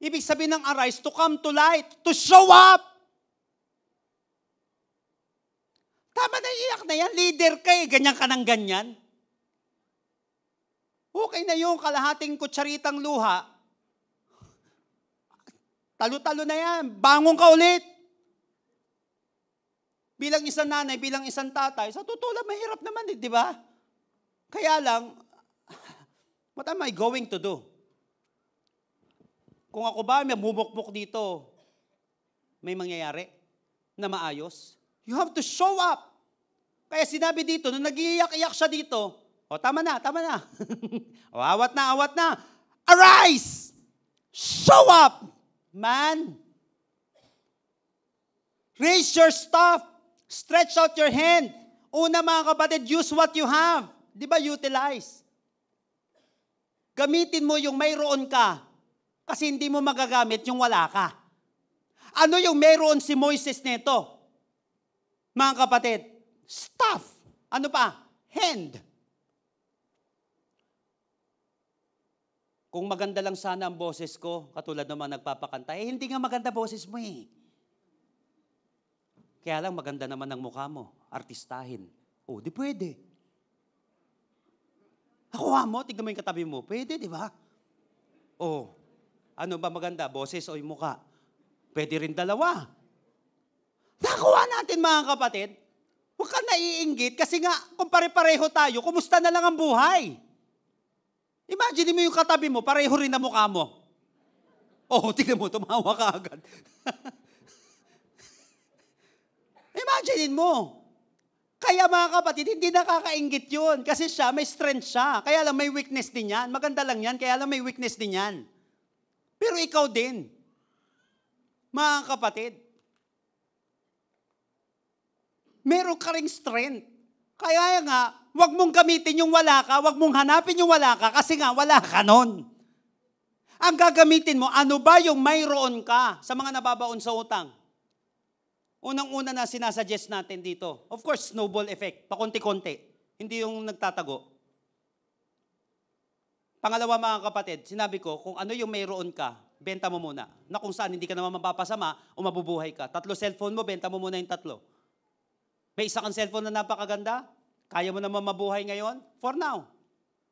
Ibig sabihin ng arise, to come to light, to show up. Tama na, iyak na yan. Leader ka ganyan ka ng ganyan. Okay na yung kalahating kutsaritang luha. Talo-talo na yan. Bangon ka ulit. Bilang isang nanay, bilang isang tatay, sa totoo lang, mahirap naman di ba? Kaya lang, what am I going to do? Kung ako ba may bumukmuk dito, may mangyayari na maayos? You have to show up. Kaya sinabi dito, nung nag-iiyak-iyak siya dito, tama na. Awat na. Arise! Show up! Man! Raise your staff. Stretch out your hand. Una mga kapatid, use what you have. Di ba utilize? Gamitin mo yung mayroon ka kasi hindi mo magagamit yung wala ka. Ano yung mayroon si Moises nito? Mga kapatid, staff. Ano pa? Hand. Kung maganda lang sana ang boses ko, katulad naman nagpapakanta, hindi nga maganda boses mo eh. Kaya lang maganda naman ang mukha mo, artistahin. Di pwede. Nakuha mo, tignan mo yung katabi mo, pwede, di ba? Ano ba maganda, boses o yung mukha? Pwede rin dalawa. Nakuha natin mga kapatid, huwag ka naiinggit kasi nga, kung pare-pareho tayo, kumusta na lang ang buhay? Imagine mo yung katabi mo, pareho rin na mukha mo. Tignan mo, tumawa ka agad. Imagine mo. Kaya mga kapatid, hindi nakakainggit yun kasi siya, may strength siya. Kaya lang may weakness din yan. Maganda lang yan, kaya lang may weakness din yan. Pero ikaw din, mga kapatid, meron ka ring strength. Kaya nga, wag mong gamitin yung wala ka, wag mong hanapin yung wala ka kasi nga wala ka nun. Ang gagamitin mo, ano ba yung mayroon ka sa mga nababaon sa utang? Unang-una na sinasuggest natin dito, of course, snowball effect, pakonti-konti, hindi yung nagtatago. Pangalawa mga kapatid, sinabi ko, kung ano yung mayroon ka, benta mo muna. Na kung saan hindi ka naman mapapasama o mabubuhay ka. 3 cellphone mo, benta mo muna yung 3. May isa kang cellphone na napakaganda, kaya mo naman mabuhay ngayon, for now.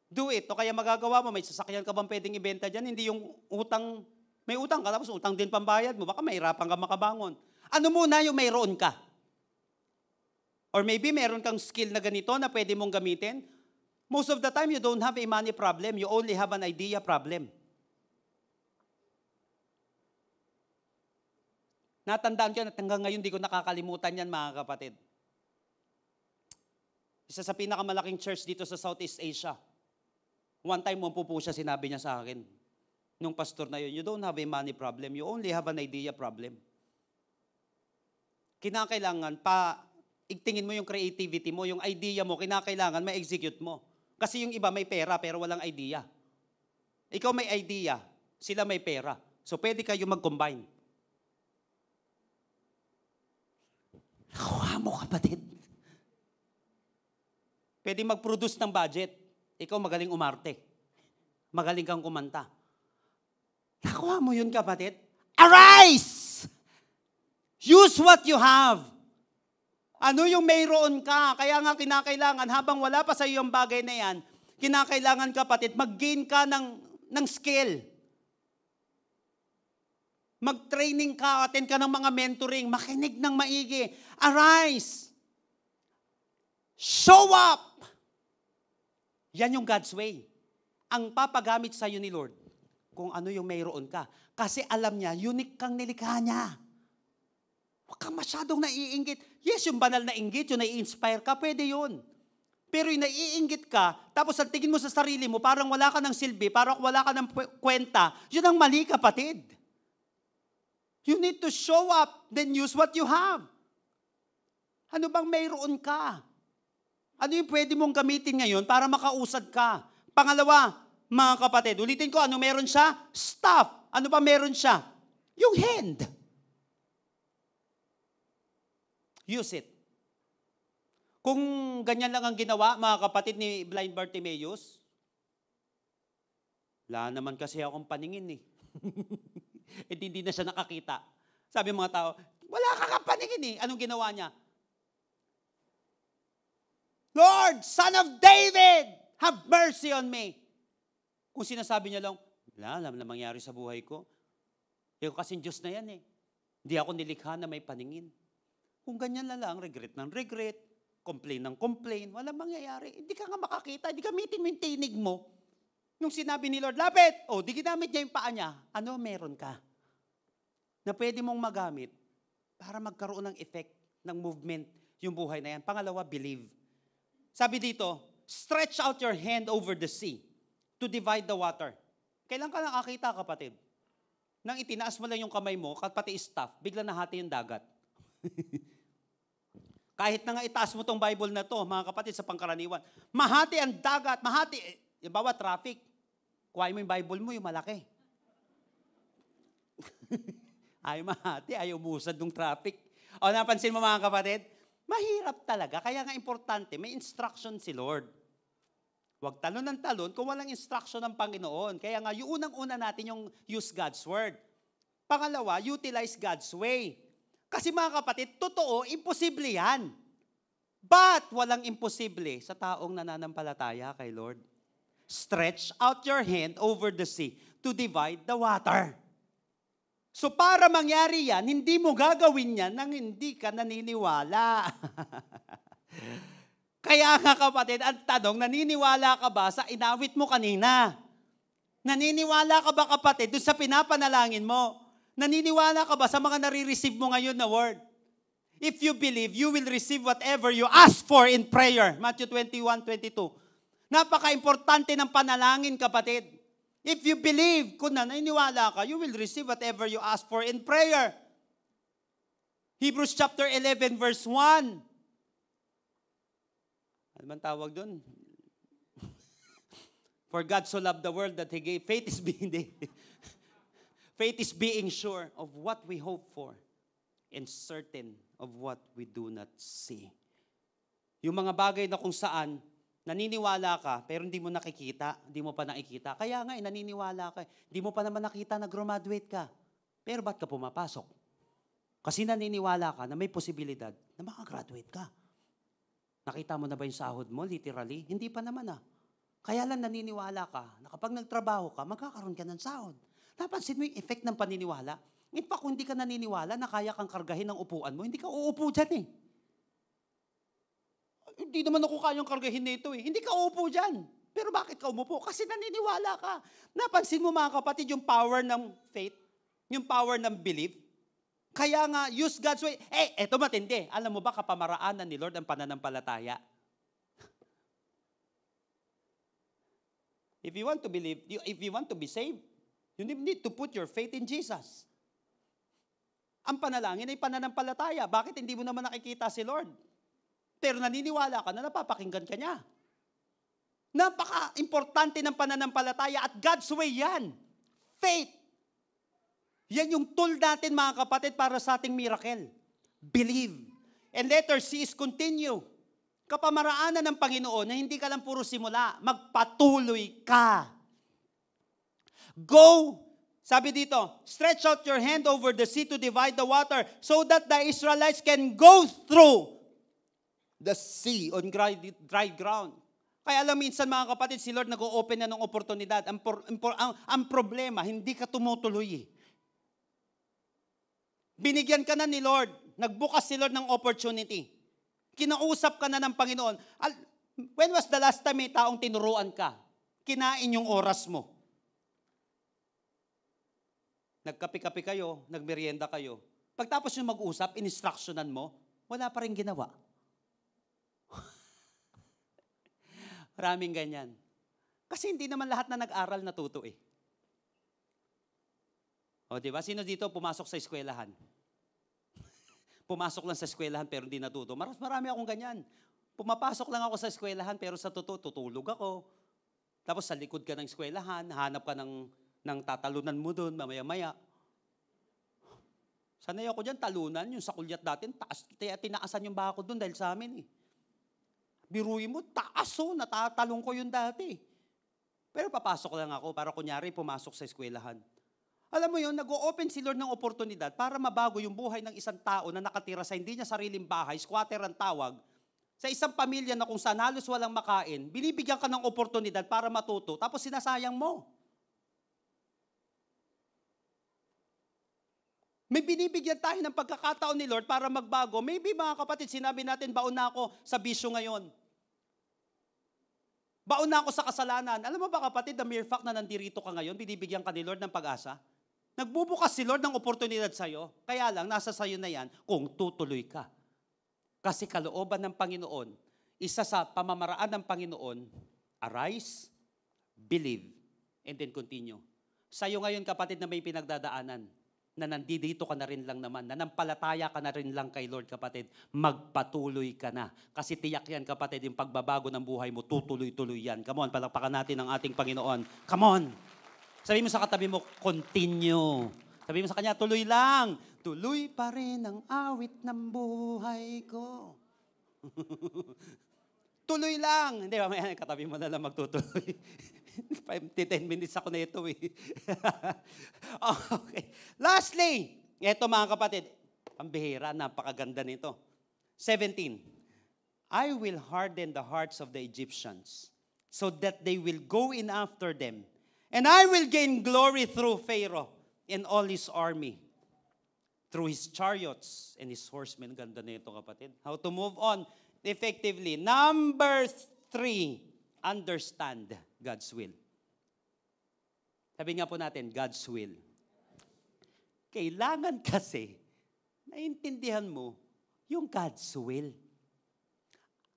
Do it. O kaya magagawa mo, may sasakyan ka bang pwedeng ibenta dyan? Hindi yung utang, may utang ka, tapos utang din pambayad mo, baka mahirapan ka makabangon. Ano muna yung mayroon ka? Or maybe meron kang skill na ganito na pwede mong gamitin. Most of the time, you don't have a money problem. You only have an idea problem. Natandaan ko yan at hanggang ngayon di ko nakakalimutan yan mga kapatid. Isa sa pinakamalaking church dito sa Southeast Asia. One time, po siya, sinabi niya sa akin, nung pastor na yun, you don't have a money problem. You only have an idea problem. Kinakailangan igtingin mo yung creativity mo, yung idea mo, kinakailangan ma-execute mo. Kasi yung iba may pera pero walang idea. Ikaw may idea, sila may pera. So pwede kayo mag-combine. Nakuha mo kapatid. Pwede mag-produce ng budget. Ikaw magaling umarte. Magaling kang kumanta. Nakuha mo yun kapatid. Arise! Use what you have. Ano yung mayroon ka? Kaya nga kinakailangan, habang wala pa sa iyo yung bagay na yan, kinakailangan kapatid, mag-gain ka ng skill. Mag-training ka, attend ka ng mga mentoring, makinig ng maigi. Arise! Show up! Yan yung God's way. Ang papagamit sa iyo ni Lord, kung ano yung mayroon ka. Kasi alam niya, unique kang nilikha niya. Huwag kang masyadong naiinggit. Yes, yung banal na inggit, yung nai-inspire ka, pwede yun. Pero yung naiinggit ka, tapos ang tingin mo sa sarili mo, parang wala ka ng silbi, parang wala ka ng kwenta, yun ang mali, kapatid. You need to show up, then use what you have. Ano bang mayroon ka? Ano yung pwede mong gamitin ngayon para makausad ka? Pangalawa, mga kapatid, ulitin ko, ano meron siya? Staff. Ano ba meron siya? Yung hand. Use it. Kung ganyan lang ang ginawa, mga kapatid ni Blind Bartimaeus, wala naman kasi akong paningin eh. Hindi na siya nakakita. Sabi mga tao, wala ka paningin eh. Anong ginawa niya? Lord, Son of David, have mercy on me. Kung sinasabi niya lang, wala, alam na mangyari sa buhay ko. Yung kasing Diyos na yan eh. Hindi ako nilikha na may paningin. Kung ganyan na lang, regret ng regret, complain ng complain, walang mangyayari. Hindi ka nga makakita, hindi gamitin mo yung tinig mo. Nung sinabi ni Lord, lapit, di ginamit niya yung paa niya, ano meron ka? Na pwede mong magamit para magkaroon ng effect ng movement yung buhay na yan. Pangalawa, believe. Sabi dito, stretch out your hand over the sea to divide the water. Kailan ka nakakita, kapatid? Nang itinaas mo lang yung kamay mo, pati staff, bigla nahati yung dagat. Kahit na nga itaas mo tong Bible na to, mga kapatid, sa pangkaraniwan, mahati ang dagat, mahati. Bawa traffic, kuhain mo yung Bible mo, yung malaki. Ayaw mahati, ayaw umusad ng traffic. O napansin mo mga kapatid? Mahirap talaga, kaya nga importante, may instruction si Lord. Huwag talon ng talon kung walang instruction ng Panginoon. Kaya nga, yung unang-una natin yung use God's word. Pangalawa, utilize God's way. Kasi mga kapatid, totoo, imposible yan. But walang imposible sa taong nananampalataya kay Lord. Stretch out your hand over the sea to divide the water. So para mangyari yan, hindi mo gagawin yan nang hindi ka naniniwala. Kaya nga kapatid, ang tanong, naniniwala ka ba sa inawit mo kanina? Naniniwala ka ba kapatid doon sa pinapanalangin mo? Naniniwala ka ba sa mga nare-receive mo ngayon na word? If you believe, you will receive whatever you ask for in prayer. Matthew 21:22. Napaka-importante ng panalangin, kapatid. If you believe, kung naniniwala ka, you will receive whatever you ask for in prayer. Hebrews chapter 11 verse 1. Ano man tawag doon? For God so loved the world that He gave. Faith is being sure of what we hope for and certain of what we do not see. Yung mga bagay na kung saan naniniwala ka, pero hindi mo nakikita, hindi mo pa nakikita. Kaya nga, naniniwala ka. Hindi mo pa naman nakita na graduate ka. Pero ba't ka pumapasok? Kasi naniniwala ka na may posibilidad na makagraduate ka. Nakita mo na ba yung sahod mo, literally? Hindi pa naman Kaya lang naniniwala ka na kapag nagtrabaho ka, magkakaroon ka ng sahod. Napansin mo yung effect ng paniniwala? In fact, kung hindi ka naniniwala na kaya kang kargahin ng upuan mo, hindi ka uupo dyan Hindi naman ako kayang kargahin nito Hindi ka uupo dyan. Pero bakit ka umupo? Kasi naniniwala ka. Napansin mo mga kapatid yung power ng faith, yung power ng belief. Kaya nga, use God's way. Eto matindi. Alam mo ba, kapamaraanan ni Lord ang pananampalataya? If you want to believe, if you want to be saved, you need to put your faith in Jesus. Ang panalangin ay pananampalataya. Bakit hindi mo naman nakikita si Lord? Pero naniniwala ka na napapakinggan ka niya. Napaka-importante ng pananampalataya at God's way yan. Faith. Yan yung tool natin mga kapatid para sa ating miracle. Believe. And letter C is continue. Kapamaraanan ng Panginoon na hindi ka lang puro simula, magpatuloy ka. Go. Sabi dito, stretch out your hand over the sea to divide the water so that the Israelites can go through the sea on dry ground. Kaya alam minsan mga kapatid, si Lord nag-o-open na ng oportunidad. Ang problema, hindi ka tumutuloy Binigyan ka na ni Lord. Nagbukas si Lord ng opportunity. Kinausap ka na ng Panginoon. When was the last time may taong tinuruan ka? Kinain yung oras mo. Nagkape-kape kayo, nagmerienda kayo. Pagtapos yung mag-usap, in-instructionan mo, wala pa rin ginawa. Maraming ganyan. Kasi hindi naman lahat na nag-aral natuto O, di ba? Sino dito pumasok sa eskwelahan? Pumasok lang sa eskwelahan pero hindi natuto. Marami akong ganyan. Pumapasok lang ako sa eskwelahan pero sa totoo, tutulog ako. Tapos sa likod ka ng eskwelahan, hanap ka ng tatalunan mo doon, mamaya-maya. Sanay ako dyan, talunan, yung sa kulyat dati, tinaasan yung bako doon dahil sa amin Biruin mo, natatalong ko yun dati. Pero papasok lang ako para kunyari pumasok sa eskwelahan. Alam mo yun, nag-o-open si Lord ng oportunidad para mabago yung buhay ng isang tao na nakatira sa hindi niya sariling bahay, squatter ang tawag, Sa isang pamilya na kung saan halos walang makain, binibigyan ka ng oportunidad para matuto, tapos sinasayang mo. May binibigyan tayo ng pagkakataon ni Lord para magbago. Maybe mga kapatid, sinabi natin, baon na ako sa bisyo ngayon. Baon na ako sa kasalanan. Alam mo ba kapatid, the mere fact na nandirito ka ngayon, binibigyan ka ni Lord ng pag-asa? Nagbubukas si Lord ng oportunidad sa'yo. Kaya lang, nasa sayo na yan kung tutuloy ka. Kasi kalooban ng Panginoon, isa sa pamamaraan ng Panginoon, arise, believe, and then continue. Sa'yo ngayon kapatid na may pinagdadaanan, na nandito ka na rin lang naman, nanampalataya ka na rin lang kay Lord kapatid, magpatuloy ka na. Kasi tiyak yan kapatid, yung pagbabago ng buhay mo, tutuloy-tuloy yan. Come on, palakpakan natin ang ating Panginoon. Come on! Sabi mo sa katabi mo, continue. Sabi mo sa kanya, tuloy lang. Tuloy pa rin ang awit ng buhay ko. Tuloy lang. Hindi ba, may katabi mo na lang magtutuloy. 5-10 minutes ako na ito eh. Okay. Lastly, ito mga kapatid, pambihira, napakaganda nito. 17, I will harden the hearts of the Egyptians so that they will go in after them. And I will gain glory through Pharaoh and all his army, through his chariots and his horsemen. Ganda nito kapatid. How to move on effectively. Number 3, understand God's will. Sabi nga po natin, God's will. Kailangan kasi naintindihan mo yung God's will.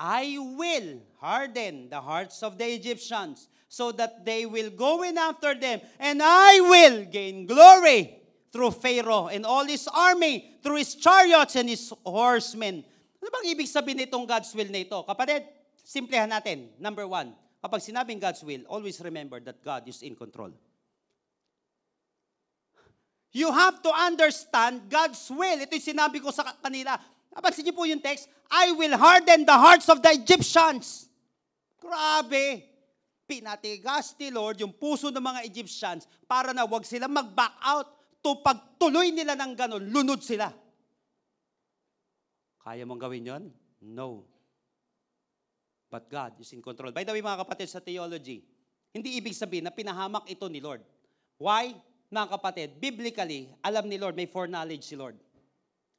I will harden the hearts of the Egyptians so that they will go in after them, and I will gain glory through Pharaoh and all his army, through his chariots and his horsemen. Ano bang ibig sabihin nitong God's will na ito? Kapatid, simplihan natin. Number 1, kapag sinabing God's will, always remember that God is in control. You have to understand God's will. Ito yung sinabi ko sa kanila. Napansin niyo po yung text, I will harden the hearts of the Egyptians. Grabe. Pinatigas ni Lord yung puso ng mga Egyptians para na wag sila mag-back out. To pagtuloy nila ng ganun, lunod sila. Kaya mong gawin yon? No. But God is in control. By the way, mga kapatid, sa theology, hindi ibig sabihin na pinahamak ito ni Lord. Why? Mga kapatid, biblically, alam ni Lord, may foreknowledge si Lord.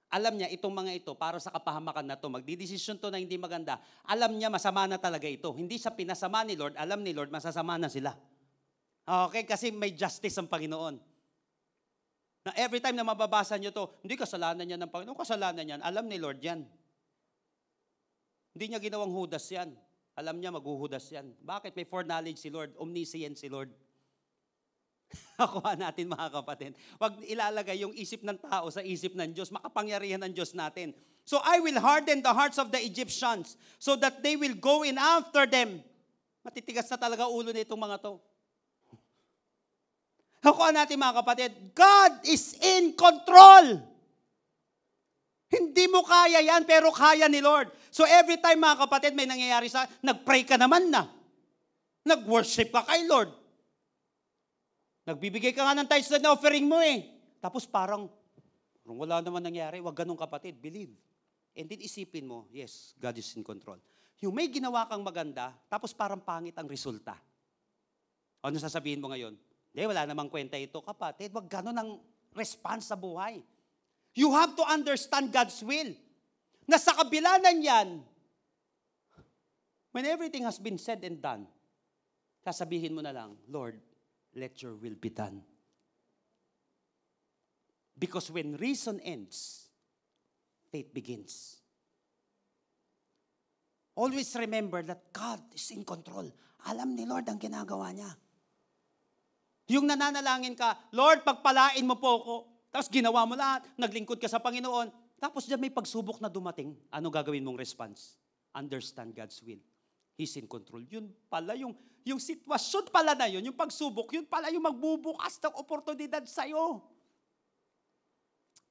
Alam niya, itong mga ito, para sa kapahamakan na to, magdidesisyon to na hindi maganda, alam niya, masama na talaga ito. Hindi sa pinasama ni Lord, alam ni Lord, masasama na sila. Okay, kasi may justice ang Panginoon. Na every time na mababasa niyo to, hindi kasalanan niya ng Panginoon, kasalanan niyan, alam ni Lord yan. Hindi niya ginawang hudas yan. Alam niya, maghuhudas yan. Bakit? May foreknowledge si Lord, omniscient si Lord. Nakuha natin mga kapatid. Huwag ilalagay yung isip ng tao sa isip ng Diyos. Makapangyarihan ng Diyos natin. So I will harden the hearts of the Egyptians so that they will go in after them. Matitigas na talaga ulo nitong mga to. Nakuha natin mga kapatid. God is in control. Hindi mo kaya yan, pero kaya ni Lord. So every time mga kapatid may nangyayari sa, nag-pray ka naman na. Nag-worship ka kay Lord. Nagbibigay ka nga ng tithes na offering mo eh. Tapos parang wala naman nangyari. Huwag ganun kapatid. Believe. And then isipin mo, yes, God is in control. Yung may ginawa kang maganda, tapos parang pangit ang resulta. Ano sasabihin mo ngayon? Hindi, wala namang kwenta ito. Kapatid, huwag ganun ang response sa buhay. You have to understand God's will. Na sa kabila na yan, when everything has been said and done, sasabihin mo na lang, Lord, let your will be done. Because when reason ends, faith begins. Always remember that God is in control. Alam ni Lord ang ginagawa niya. Yung nananalangin ka, Lord, pagpalain mo po ako. Tapos ginawa mo lahat, naglingkod ka sa Panginoon. Tapos diyan may pagsubok na dumating. Ano gagawin mong response? Understand God's will. He's in control. Yun pala, yung sitwasyon pala na yun, yung pagsubok, yun pala yung magbubukas ng oportunidad sa'yo.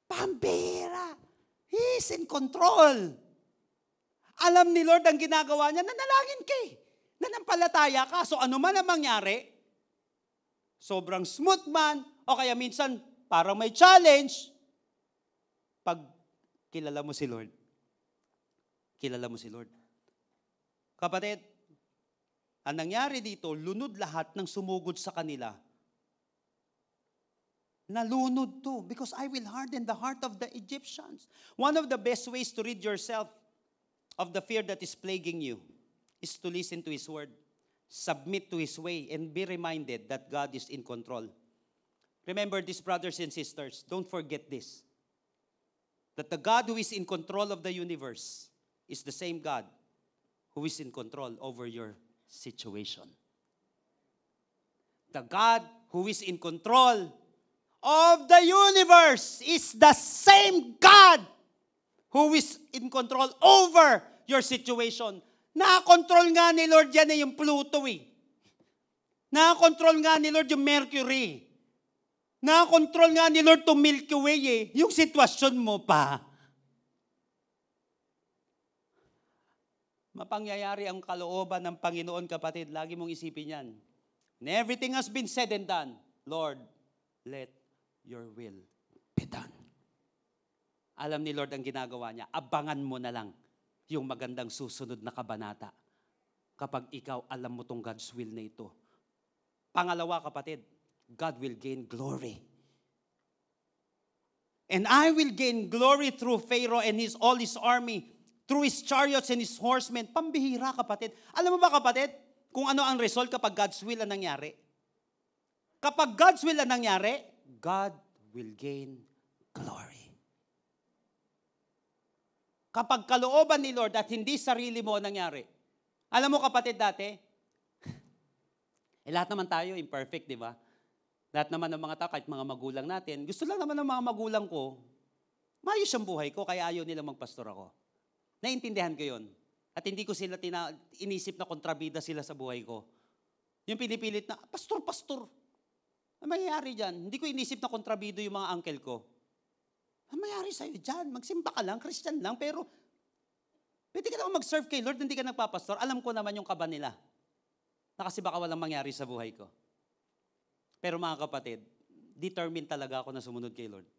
Pambira! He's in control. Alam ni Lord ang ginagawa niya, nanalangin ka eh. Nanampalataya ka. So ano man ang mangyari, sobrang smooth man, o kaya minsan parang may challenge, pag kilala mo si Lord. Kilala mo si Lord. Kapatid, ang nangyari dito, lunod lahat ng sumugod sa kanila. Nalunod to because I will harden the heart of the Egyptians. One of the best ways to rid yourself of the fear that is plaguing you is to listen to His word, submit to His way, and be reminded that God is in control. Remember this, brothers and sisters, don't forget this, that the God who is in control of the universe is the same God who is in control over your situation. The God who is in control of the universe is the same God who is in control over your situation. Nakakontrol nga ni Lord yan yung Pluto eh. Nakakontrol nga ni Lord yung Mercury. Nakakontrol nga ni Lord itong Milky Way eh. Yung sitwasyon mo pa. Mapangyayari ang kalooban ng Panginoon, kapatid. Lagi mong isipin yan. And everything has been said and done, Lord, let your will be done. Alam ni Lord ang ginagawa niya. Abangan mo na lang yung magandang susunod na kabanata kapag ikaw alam mo tong God's will na ito. Pangalawa, kapatid, God will gain glory. And I will gain glory through Pharaoh and all his army, through his chariots and his horsemen. Pambihira, kapatid. Alam mo ba, kapatid, kung ano ang result kapag God's will ang nangyari? Kapag God's will ang nangyari, God will gain glory. Kapag kalooban ni Lord at hindi sarili mo nangyari. Alam mo, kapatid, dati, lahat naman tayo imperfect, di ba? Lahat naman ng mga tao, kahit mga magulang natin, gusto lang naman ng mga magulang ko, maayos ang buhay ko, kaya ayaw nila magpastor ako. Naintindihan ko yun. At hindi ko sila inisip na kontrabida sila sa buhay ko. Yung pinipilit na, pastor, ano mangyayari dyan? Hindi ko inisip na kontrabido yung mga uncle ko. Ano mangyayari sa'yo dyan? Magsimba ka lang, Christian lang, pero pwede ka naman mag-serve kay Lord, hindi ka nagpapastor. Alam ko naman yung kaba nila. Na kasi baka walang mangyari sa buhay ko. Pero mga kapatid, determined talaga ako na sumunod kay Lord.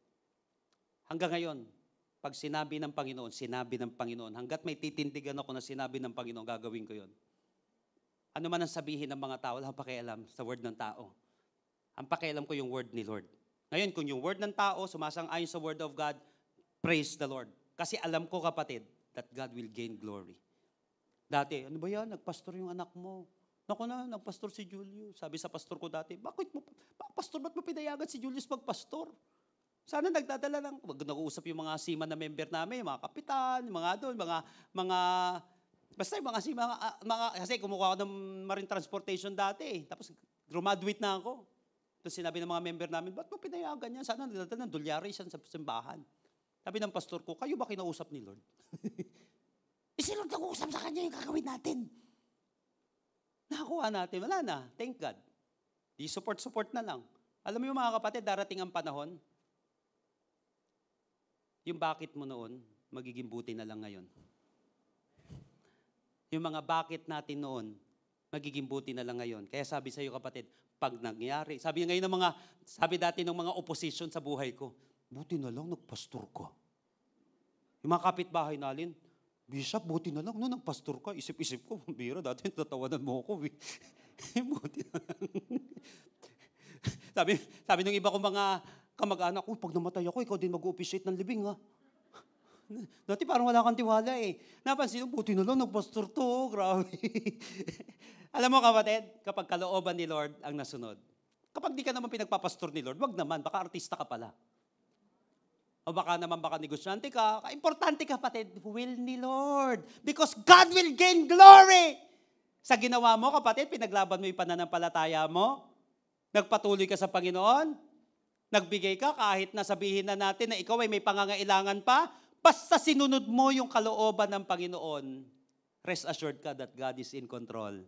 Hanggang ngayon, pag sinabi ng Panginoon, hanggat may titindigan ako na sinabi ng Panginoon, gagawin ko yun. Ano man ang sabihin ng mga tao, wala akong pakialam sa word ng tao. Ang pakialam ko yung word ni Lord. Ngayon, kung yung word ng tao sumasang-ayon sa word of God, praise the Lord. Kasi alam ko, kapatid, that God will gain glory. Dati, ano ba yan? Nagpastor yung anak mo. Naku na, nagpastor si Julius. Sabi sa pastor ko dati, ba't mo pinayagan si Julius magpastor? Sana nagdadala lang. Nag-uusap yung mga seaman na member namin, mga kapitan, mga doon, basta yung kasi kumukuha ako ng marine transportation dati. Tapos graduate na ako. Tapos sinabi ng mga member namin, ba't mo pinayagan yan? Sana nagdadala ng dolyari siya sa simbahan. Sabi ng pastor ko, kayo ba kinausap ni Lord? Si Lord nag-uusap sa kanya yung gagawin natin. Nakakuha natin, wala na. Thank God. Di support na lang. Alam mo yung mga kapatid, darating ang panahon, yung bakit mo noon, magiging buti na lang ngayon. Yung mga bakit natin noon, magiging buti na lang ngayon. Kaya sabi sa iyo, kapatid, pag nangyari, sabi dati ng mga opposition sa buhay ko, buti na lang nagpastor ka. Yung mga kapitbahay natin, Bishop, buti na lang, no, nagpastor ka. Isip-isip ko, biro, dati tatawanan mo ako. Buti na lang. sabi ng iba kong mga kamag-anak, pag namatay ako, ikaw din mag-officiate ng libing, ha? Dati parang wala kang tiwala, eh. Napansin, buti na lang, nagpastor to, grabe. Alam mo, kapatid, kapag kalooban ni Lord ang nasunod, kapag di ka naman pinagpapastor ni Lord, wag naman, baka artista ka pala. O baka negosyante ka. Importante, kapatid, will ni Lord. Because God will gain glory. Sa ginawa mo, kapatid, pinaglaban mo yung pananampalataya mo. Nagpatuloy ka sa Panginoon. Nagbigay ka kahit na sabihin na natin na ikaw ay may pangangailangan pa. Basta sinunod mo yung kalooban ng Panginoon. Rest assured ka that God is in control.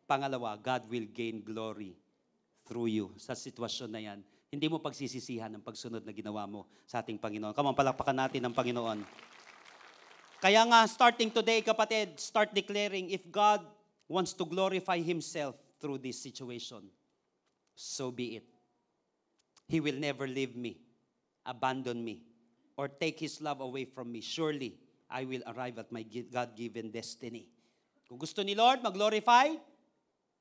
Pangalawa, God will gain glory through you sa sitwasyon na yan. Hindi mo pagsisisihan ang pagsunod na ginawa mo sa ating Panginoon. Come on, palakpakan natin ang Panginoon. Kaya nga, starting today, kapatid, start declaring, if God wants to glorify Himself through this situation, so be it. He will never leave me, abandon me, or take His love away from me. Surely, I will arrive at my God-given destiny. Kung gusto ni Lord mag-glorify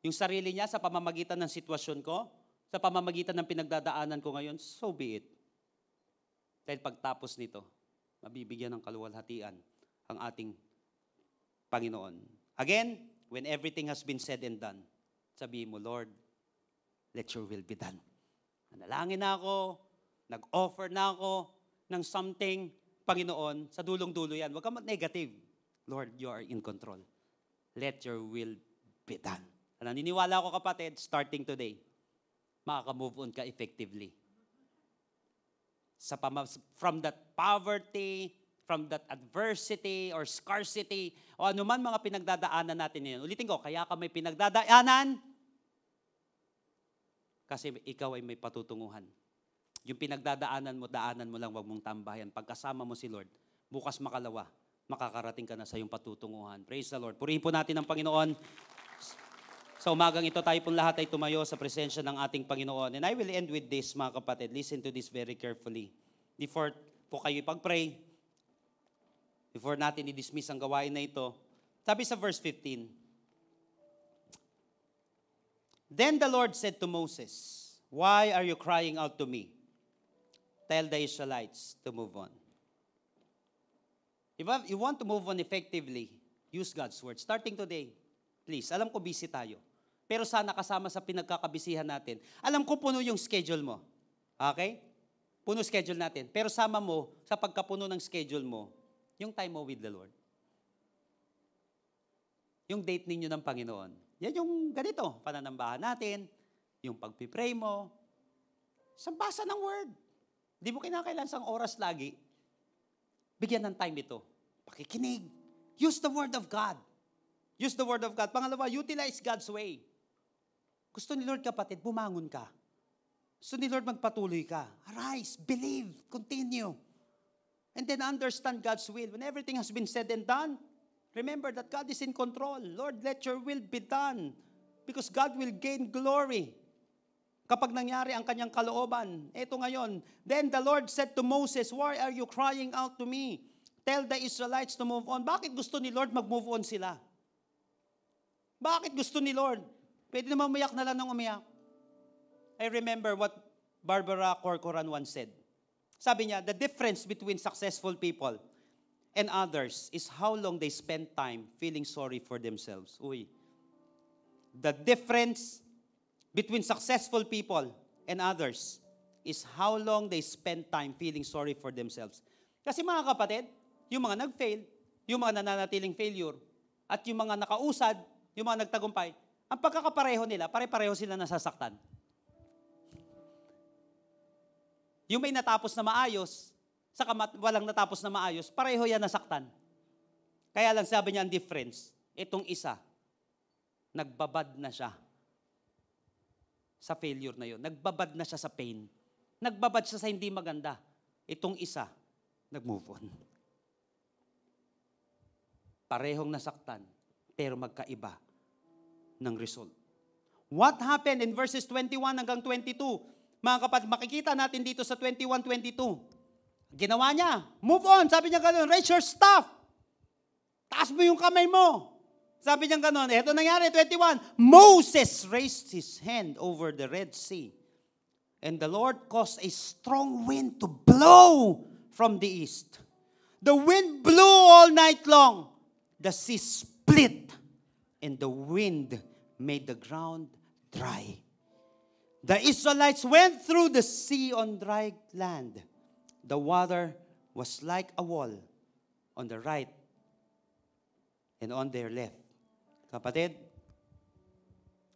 yung sarili niya sa pamamagitan ng sitwasyon ko, sa pamamagitan ng pinagdadaanan ko ngayon, so be it. Dahil pagtapos nito, mabibigyan ng kaluwalhatian ang ating Panginoon. Again, when everything has been said and done, sabihin mo, Lord, let your will be done. Nanalangin na ako, nag-offer na ako ng something, Panginoon, sa dulong-dulo yan. Huwag ka negative. Lord, you are in control. Let your will be done. Naniniwala ako, kapatid, starting today, makaka-move on ka effectively. From that poverty, from that adversity or scarcity, o anuman mga pinagdadaanan natin ngayon. Ulitin ko, kaya ka may pinagdadaanan, kasi ikaw ay may patutunguhan. Yung pinagdadaanan mo, daanan mo lang, wag mong tambayan. Pagkasama mo si Lord, bukas makalawa, makakarating ka na sa iyong patutunguhan. Praise the Lord. Purihin po natin ang Panginoon. Sa umagang ito, tayo pong lahat ay tumayo sa presensya ng ating Panginoon. And I will end with this, mga kapatid. Listen to this very carefully. Before po kayo ipag-pray, before natin i-dismiss ang gawain na ito, sabi sa verse 15, Then the Lord said to Moses, Why are you crying out to me? Tell the Israelites to move on. If you want to move on effectively, use God's word. Starting today, please, alam ko busy tayo. Pero sana kasama sa pinagkakabisihan natin. Alam ko puno yung schedule mo. Okay? Puno schedule natin. Pero sama mo, sa pagkapuno ng schedule mo, yung time mo with the Lord. Yung date ninyo ng Panginoon. Yan yung ganito, pananambahan natin, yung pagpipray mo, sambasa ng word. Di mo kinakailan sang oras lagi. Bigyan ng time ito. Pakikinig. Use the word of God. Use the word of God. Pangalawa, utilize God's way. Gusto ni Lord, kapatid, bumangon ka. Gusto ni Lord, magpatuloy ka. Arise, believe, continue. And then understand God's will. When everything has been said and done, remember that God is in control. Lord, let your will be done. Because God will gain glory. Kapag nangyari ang kanyang kalooban, eto ngayon, then the Lord said to Moses, Why are you crying out to me? Tell the Israelites to move on. Bakit gusto ni Lord mag-move on sila? Bakit gusto ni Lord? Pwede naman umiyak na lang ng umiyak. I remember what Barbara Corcoran once said. Sabi niya, the difference between successful people and others is how long they spend time feeling sorry for themselves. Uy. The difference between successful people and others is how long they spend time feeling sorry for themselves. Kasi mga kapatid, yung mga nag-fail, yung mga nananatiling failure, at yung mga nakausad, yung mga nagtagumpay, ang pagkakapareho nila, pare-pareho sila nasasaktan. Yung may natapos na maayos, saka walang natapos na maayos, pareho yan nasaktan. Kaya lang sabi niya ang difference, itong isa, nagbabad na siya sa failure na yun. Nagbabad na siya sa pain. Nagbabad siya sa hindi maganda. Itong isa, nag-move on. Parehong nasaktan, pero magkaiba ng result. What happened in verses 21 hanggang 22? Mga kapatid, makikita natin dito sa 21-22. Ginawa niya, move on. Sabi niya gano'n, raise your staff. Taas mo yung kamay mo. Sabi niya gano'n, eto nangyari, 21. Moses raised his hand over the Red Sea. And the Lord caused a strong wind to blow from the east. The wind blew all night long. The sea split, and the wind made the ground dry. The Israelites went through the sea on dry land. The water was like a wall on the right and on their left. Kapatid,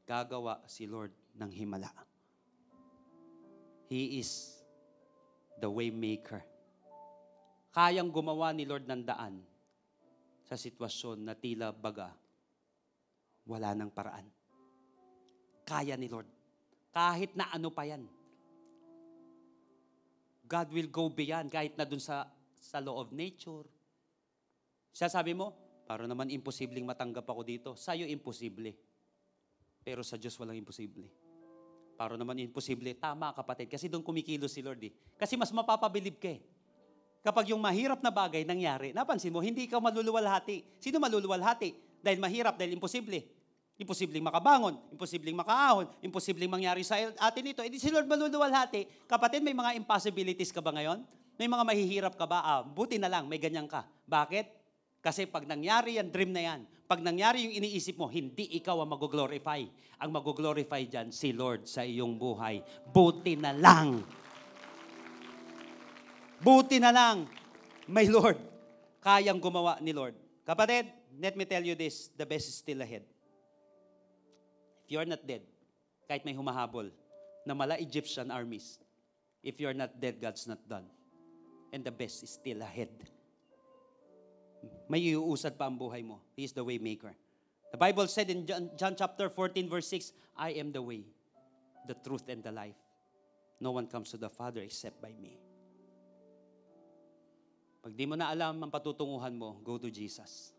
gagawa si Lord ng himala. He is the way maker. Kayang gumawa ni Lord ng daan sa sitwasyon na tila baga, wala nang paraan. Kaya ni Lord. Kahit na ano pa yan. God will go beyond kahit na dun sa law of nature. Siya sabi mo, para naman imposibleng matanggap ako dito. Sa'yo imposible. Pero sa Diyos walang imposible. Para naman imposible. Tama kapatid, kasi doon kumikilos si Lord eh. Kasi mas mapapabilib ka eh. Kapag yung mahirap na bagay nangyari, napansin mo, hindi ka maluluwalhati. Sino maluluwalhati? Dahil mahirap, dahil imposible. Imposibleng makabangon, imposibleng makaahon, imposibleng mangyari sa atin ito. Eh di si Lord maluluwalhati. Kapatid, may mga impossibilities ka ba ngayon? May mga mahihirap ka ba? Buti na lang, may ganyan ka. Bakit? Kasi pag nangyari yan, dream na yan. Pag nangyari yung iniisip mo, hindi ikaw ang mag-glorify. Ang mag-glorify dyan, si Lord sa iyong buhay. Buti na lang. Buti na lang, may Lord. Kayang gumawa ni Lord. Kapatid, let me tell you this, the best is still ahead. If you're not dead, kahit may humahabol na mala Egyptian armies, if you're not dead, God's not done. And the best is still ahead. May iuusad pa ang buhay mo. He is the way maker. The Bible said in John chapter 14 verse 6, I am the way, the truth, and the life. No one comes to the Father except by me. Pag di mo na alam ang patutunguhan mo, go to Jesus.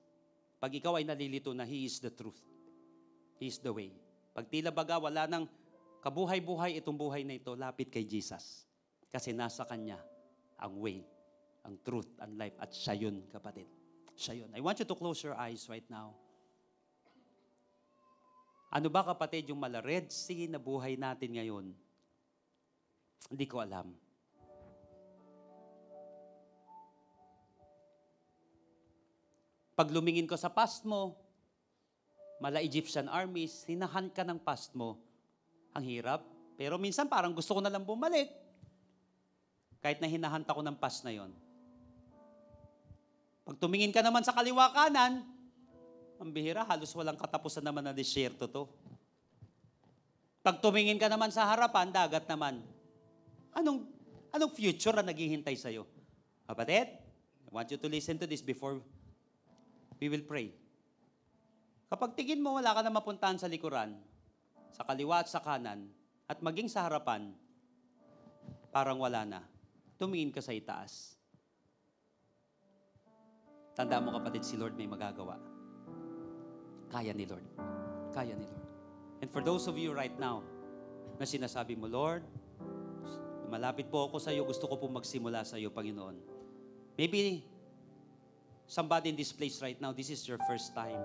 Pag ikaw ay nalilito na He is the truth. He is the way. Pag tila baga, wala nang kabuhay-buhay itong buhay na ito, lapit kay Jesus. Kasi nasa Kanya ang way, ang truth, ang life. At siya yun, kapatid. Siya yun. I want you to close your eyes right now. Ano ba, kapatid, yung mala Red Sea na buhay natin ngayon? Hindi ko alam. Pag lumingin ko sa past mo, mala Egyptian armies, hinahan ka ng past mo. Ang hirap. Pero minsan parang gusto ko na lang bumalik. Kahit na hinahanta ko ng past na yon. Pag tumingin ka naman sa kaliwa kanan, ang bihira, halos walang katapusan naman na disyerto to. Pag tumingin ka naman sa harapan, dagat naman. Anong future na naghihintay sa'yo? Kapatid, I want you to listen to this before we will pray. Kapag tingin mo wala ka na mapuntahan sa likuran, sa kaliwa at sa kanan, at maging sa harapan, parang wala na. Tumingin ka sa itaas. Tanda mo, kapatid, si Lord may magagawa. Kaya ni Lord. Kaya ni Lord. And for those of you right now, na sinasabi mo, Lord, malapit po ako sa iyo, gusto ko po magsimula sa iyo, Panginoon. Maybe somebody in this place right now, this is your first time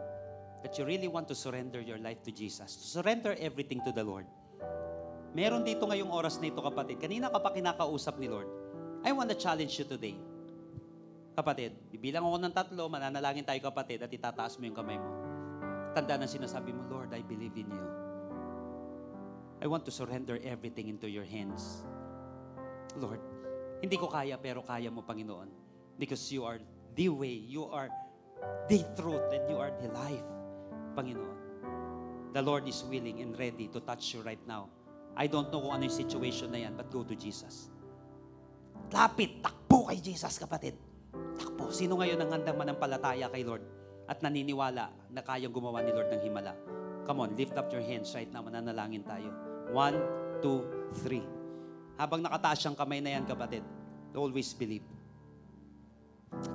that you really want to surrender your life to Jesus. To surrender everything to the Lord. Meron dito ngayong oras na ito, kapatid. Kanina ka pa kinakausap ni Lord. I want to challenge you today. Kapatid, bibilang ako ng 3, mananalangin tayo, kapatid, at itataas mo yung kamay mo. Tanda na sinasabi mo, Lord, I believe in you. I want to surrender everything into your hands. Lord, hindi ko kaya, pero kaya mo, Panginoon. Because you are the way, you are the truth, and you are the life, Panginoon. The Lord is willing and ready to touch you right now. I don't know kung ano yung situation na yan, but go to Jesus. Lapit, takbo kay Jesus, kapatid. Takbo. Sino ngayon ang handang manampalataya kay Lord at naniniwala na kayang gumawa ni Lord ng himala? Come on, lift up your hands right now. Mananalangin tayo. 1, 2, 3. Habang nakataas ang kamay na yan, kapatid, always believe.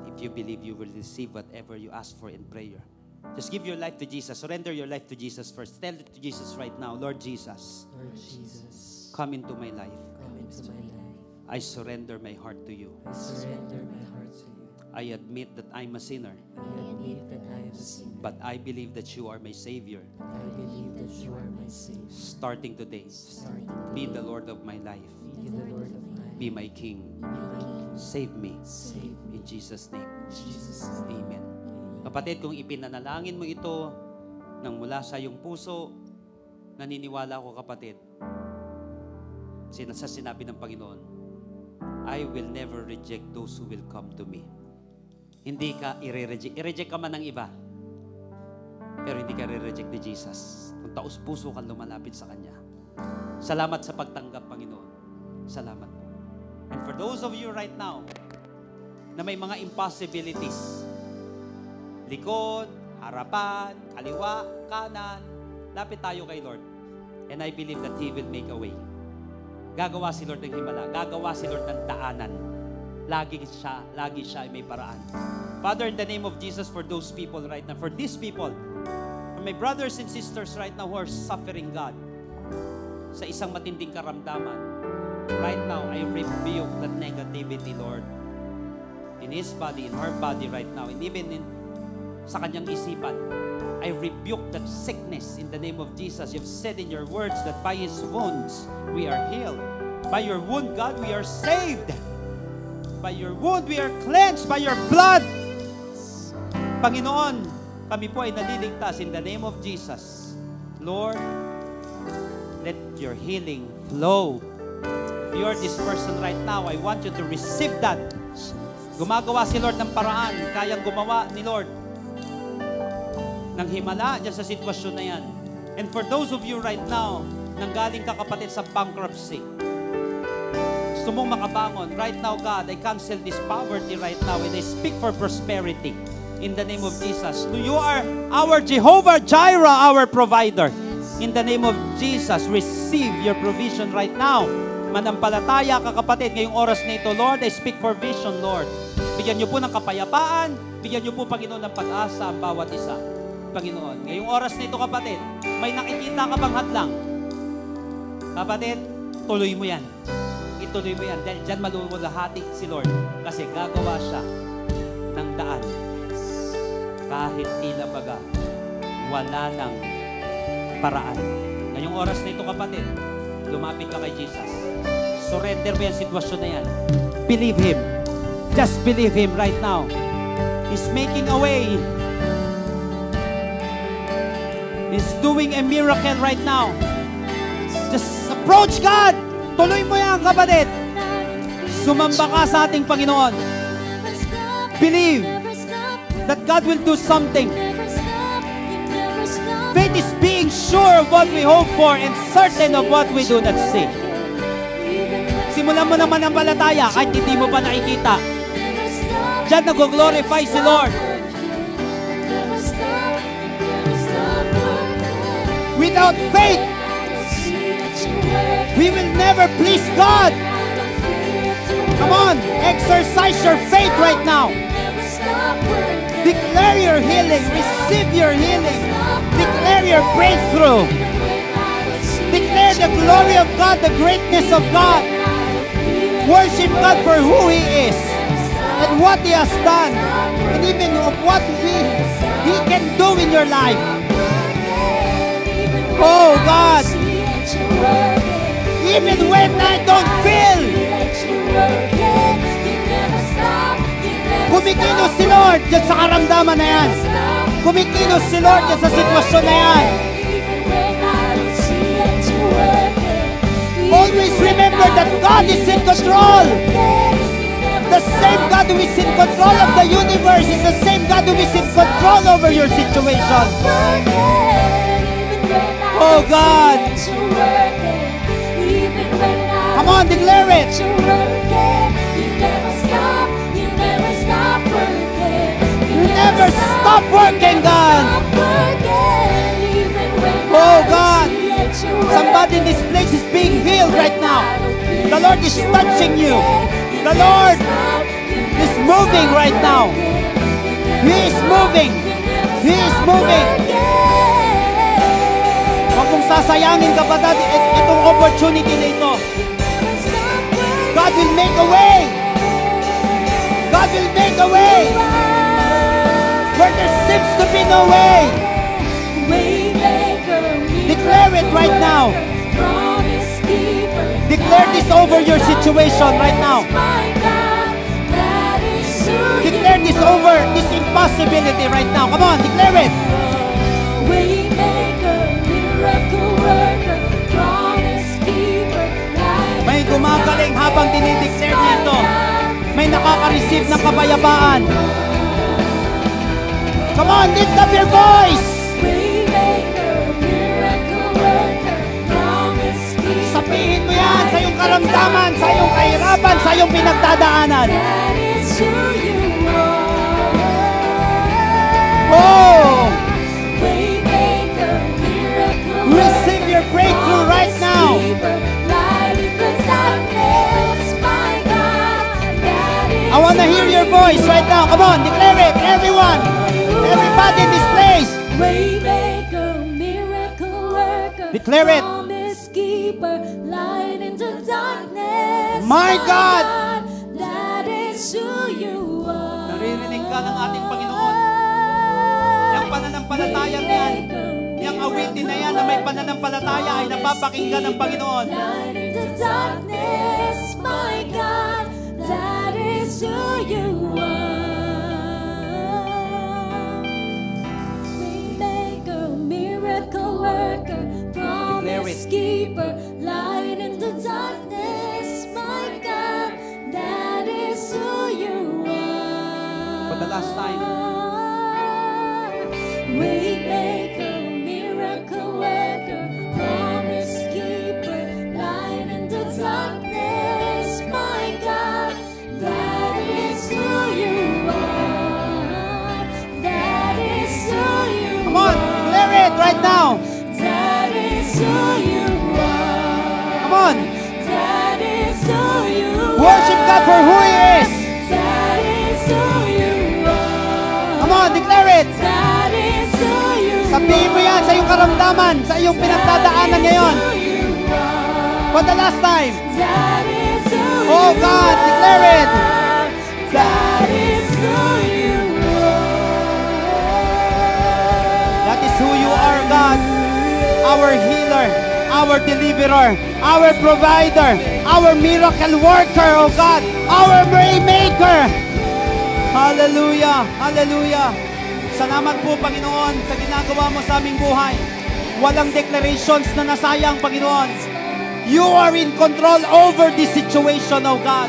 If you believe, you will receive whatever you ask for in prayer. Just give your life to Jesus. Surrender your life to Jesus first. Tell it to Jesus right now, Lord Jesus, come into my life. I surrender my heart to you. I admit that I'm a sinner. But I believe that you are my Savior. Starting today, be the Lord of my life. Be my King. Save me. In Jesus' name. Amen. Kapatid, kung ipinanalangin mo ito nang mula sa iyong puso, naniniwala ko, kapatid, sa sinabi ng Panginoon, I will never reject those who will come to me. Hindi ka i-reject. I-reject ka man ng iba, pero hindi ka i-reject ni Jesus. Kung taos-puso kang lumalapit sa Kanya. Salamat sa pagtanggap, Panginoon. Salamat po. And for those of you right now, na may mga impossibilities, likod, harapan, kaliwa, kanan, lapit tayo kay Lord. And I believe that He will make a way. Gagawa si Lord ng himala. Gagawa si Lord ng daanan. Lagi siya ay may paraan. Father, in the name of Jesus, for those people right now, for these people, for my brothers and sisters right now who are suffering, God, sa isang matinding karamdaman, right now, I rebuke that negativity, Lord, in his body, in her body right now, and even sa kanyang isipan. I I rebuke that sickness in the name of Jesus. You've said in your words that by His wounds, we are healed. By your wound, God, we are saved. By your wound, we are cleansed. By your blood, Panginoon, kami po ay naliligtas in the name of Jesus. Lord, let your healing flow. If you are this person right now, I want you to receive that. Gumagawa si Lord ng paraan. Kayang gumawa ni Lord ng himala dyan sa sitwasyon na yan. And for those of you right now, nanggaling ka kapatid sa bankruptcy, gusto mong makabangon, right now, God, I cancel this poverty right now and I speak for prosperity in the name of Jesus. You are our Jehovah Jireh, our provider. In the name of Jesus, receive your provision right now. Manampalataya ka kapatid, ngayong oras na ito, Lord, I speak for vision, Lord. Bigyan niyo po ng kapayapaan, bigyan niyo po, Panginoon, ng pag-asa ang bawat isa. Panginoon, ngayong oras na ito, kapatid, may nakikita ka bang hadlang? Kapatid, tuloy mo yan. Ituloy mo yan. Dahil dyan malululahati si Lord. Kasi gagawa siya ng daan. Kahit tila baga, wala nang paraan. Ngayong oras na ito, kapatid, lumapit ka kay Jesus. Surrender mo yung sitwasyon na yan. Believe Him. Just believe Him right now. He's making a way. He's doing a miracle right now. Just approach God. Tuloy mo yan, kapatid. Sumamba ka sa ating Panginoon. Believe that God will do something. Faith is being sure of what we hope for and certain of what we do not see. Simulan mo naman ang palataya kahit hindi mo pa nakikita. Diyan nag-glorify si Lord. Without faith, we will never please God. Come on, exercise your faith right now. Declare your healing. Receive your healing. Declare your breakthrough. Declare the glory of God, the greatness of God. Worship God for who He is and what He has done, and even of what He can do in your life. Oh God, even when I don't feel, kumikilos si Lord dyan sa karamdaman na yan. Kumikilos si Lord dyan sa sitwasyon na yan. Always remember that God is in control. The same God who is in control of the universe is the same God who is in control over your situation. Oh God. Come on, declare it. You never stop working, God. Oh God. Somebody in this place is being healed right now. The Lord is touching you. The Lord is moving right now. He is moving. He is moving. Huwag mong sasayangin, kapatid, itong opportunity na ito. God will make a way. God will make a way. Where there seems to be no way. Declare it right now. Declare this over your situation right now. Declare this over this impossibility right now. Come on, declare it. May gumagaling habang dinideclare nito. May nakaka-receive ng kapayapaan. Come on, lift up your voice. Sabihin mo yan sa iyong karamdaman, sa iyong kahirapan, sa iyong pinagdadaanan. Oh! Receive your breakthrough right now. I want to hear your voice right now. Come on, declare it, everyone. Everybody in this place. Declare it. My God. Naririnig ka ng ating Panginoon. Yung pananampalataya niyan, yung awitin na yan na may pananampalataya ay napapakinggan ng Panginoon. Light in the darkness, my God, that is who you are. Waymaker, miracle worker, promise keeper, light in the darkness, my God, that is who you are. For the last time. Waymaker, miracle worker, promise keeper, light in the darkness, my God, that is who you are. That is who you are. Come on, declare it right now. That is who you are. Come on. That is who you are. Worship God for who He is. That is who you are. Come on, declare it. That is who you are. Sabihin mo yan sa iyong karamdaman, sa iyong pinagdadaanan ngayon. For the last time. That is who Oh you God, are. declare it. That is who you are. That is who you are, God. Our healer, our deliverer, our provider, our miracle worker, oh God. Our way maker. Hallelujah, hallelujah. Salamat po, Panginoon, sa ginagawa mo sa aming buhay. Walang declarations na nasayang, Panginoon. You are in control over this situation, oh God.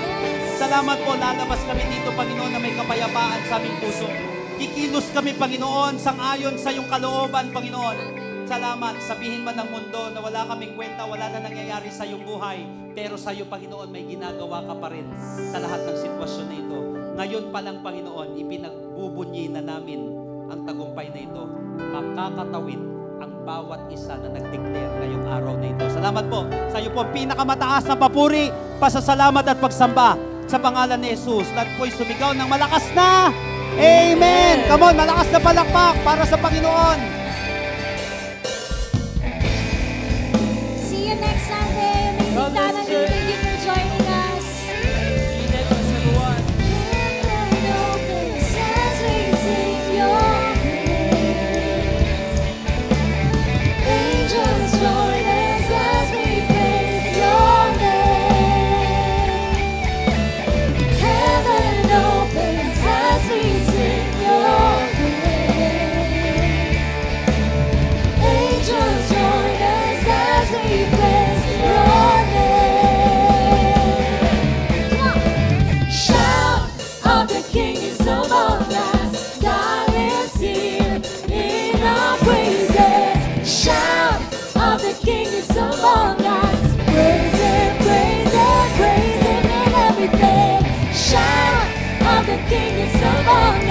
Salamat po, lalabas kami dito, Panginoon, na may kapayapaan sa aming puso. Kikilos kami, Panginoon, sang-ayon sa iyong kalooban, Panginoon. Salamat. Sabihin man ng mundo na wala kaming kwenta, wala na nangyayari sa iyong buhay. Pero sa iyo, Panginoon, may ginagawa ka pa rin sa lahat ng sitwasyon na ito. Ngayon pa lang, Panginoon, ipinagbubunyi na namin ang tagumpay na ito. Makakatawid ang bawat isa na nag-declare ngayong araw na ito. Salamat po sa iyo po pinakamataas na papuri, pasasalamat at pagsamba sa pangalan ni Jesus. Lahat po'y sumigaw ng malakas na Amen! Come on, malakas na palakpak para sa Panginoon. See you next Sunday. Amazing family. Thank you for joining us. Heaven opens as we sing your praise. Angels join us as we praise your name. Heaven opens as we sing your praise. Angels join us as we praise your name. Come on. Shout of the King is among us. God is here in our praises. Shout of the King is among us. Praise Him, praise Him, praise Him in everything. Shout of the King is among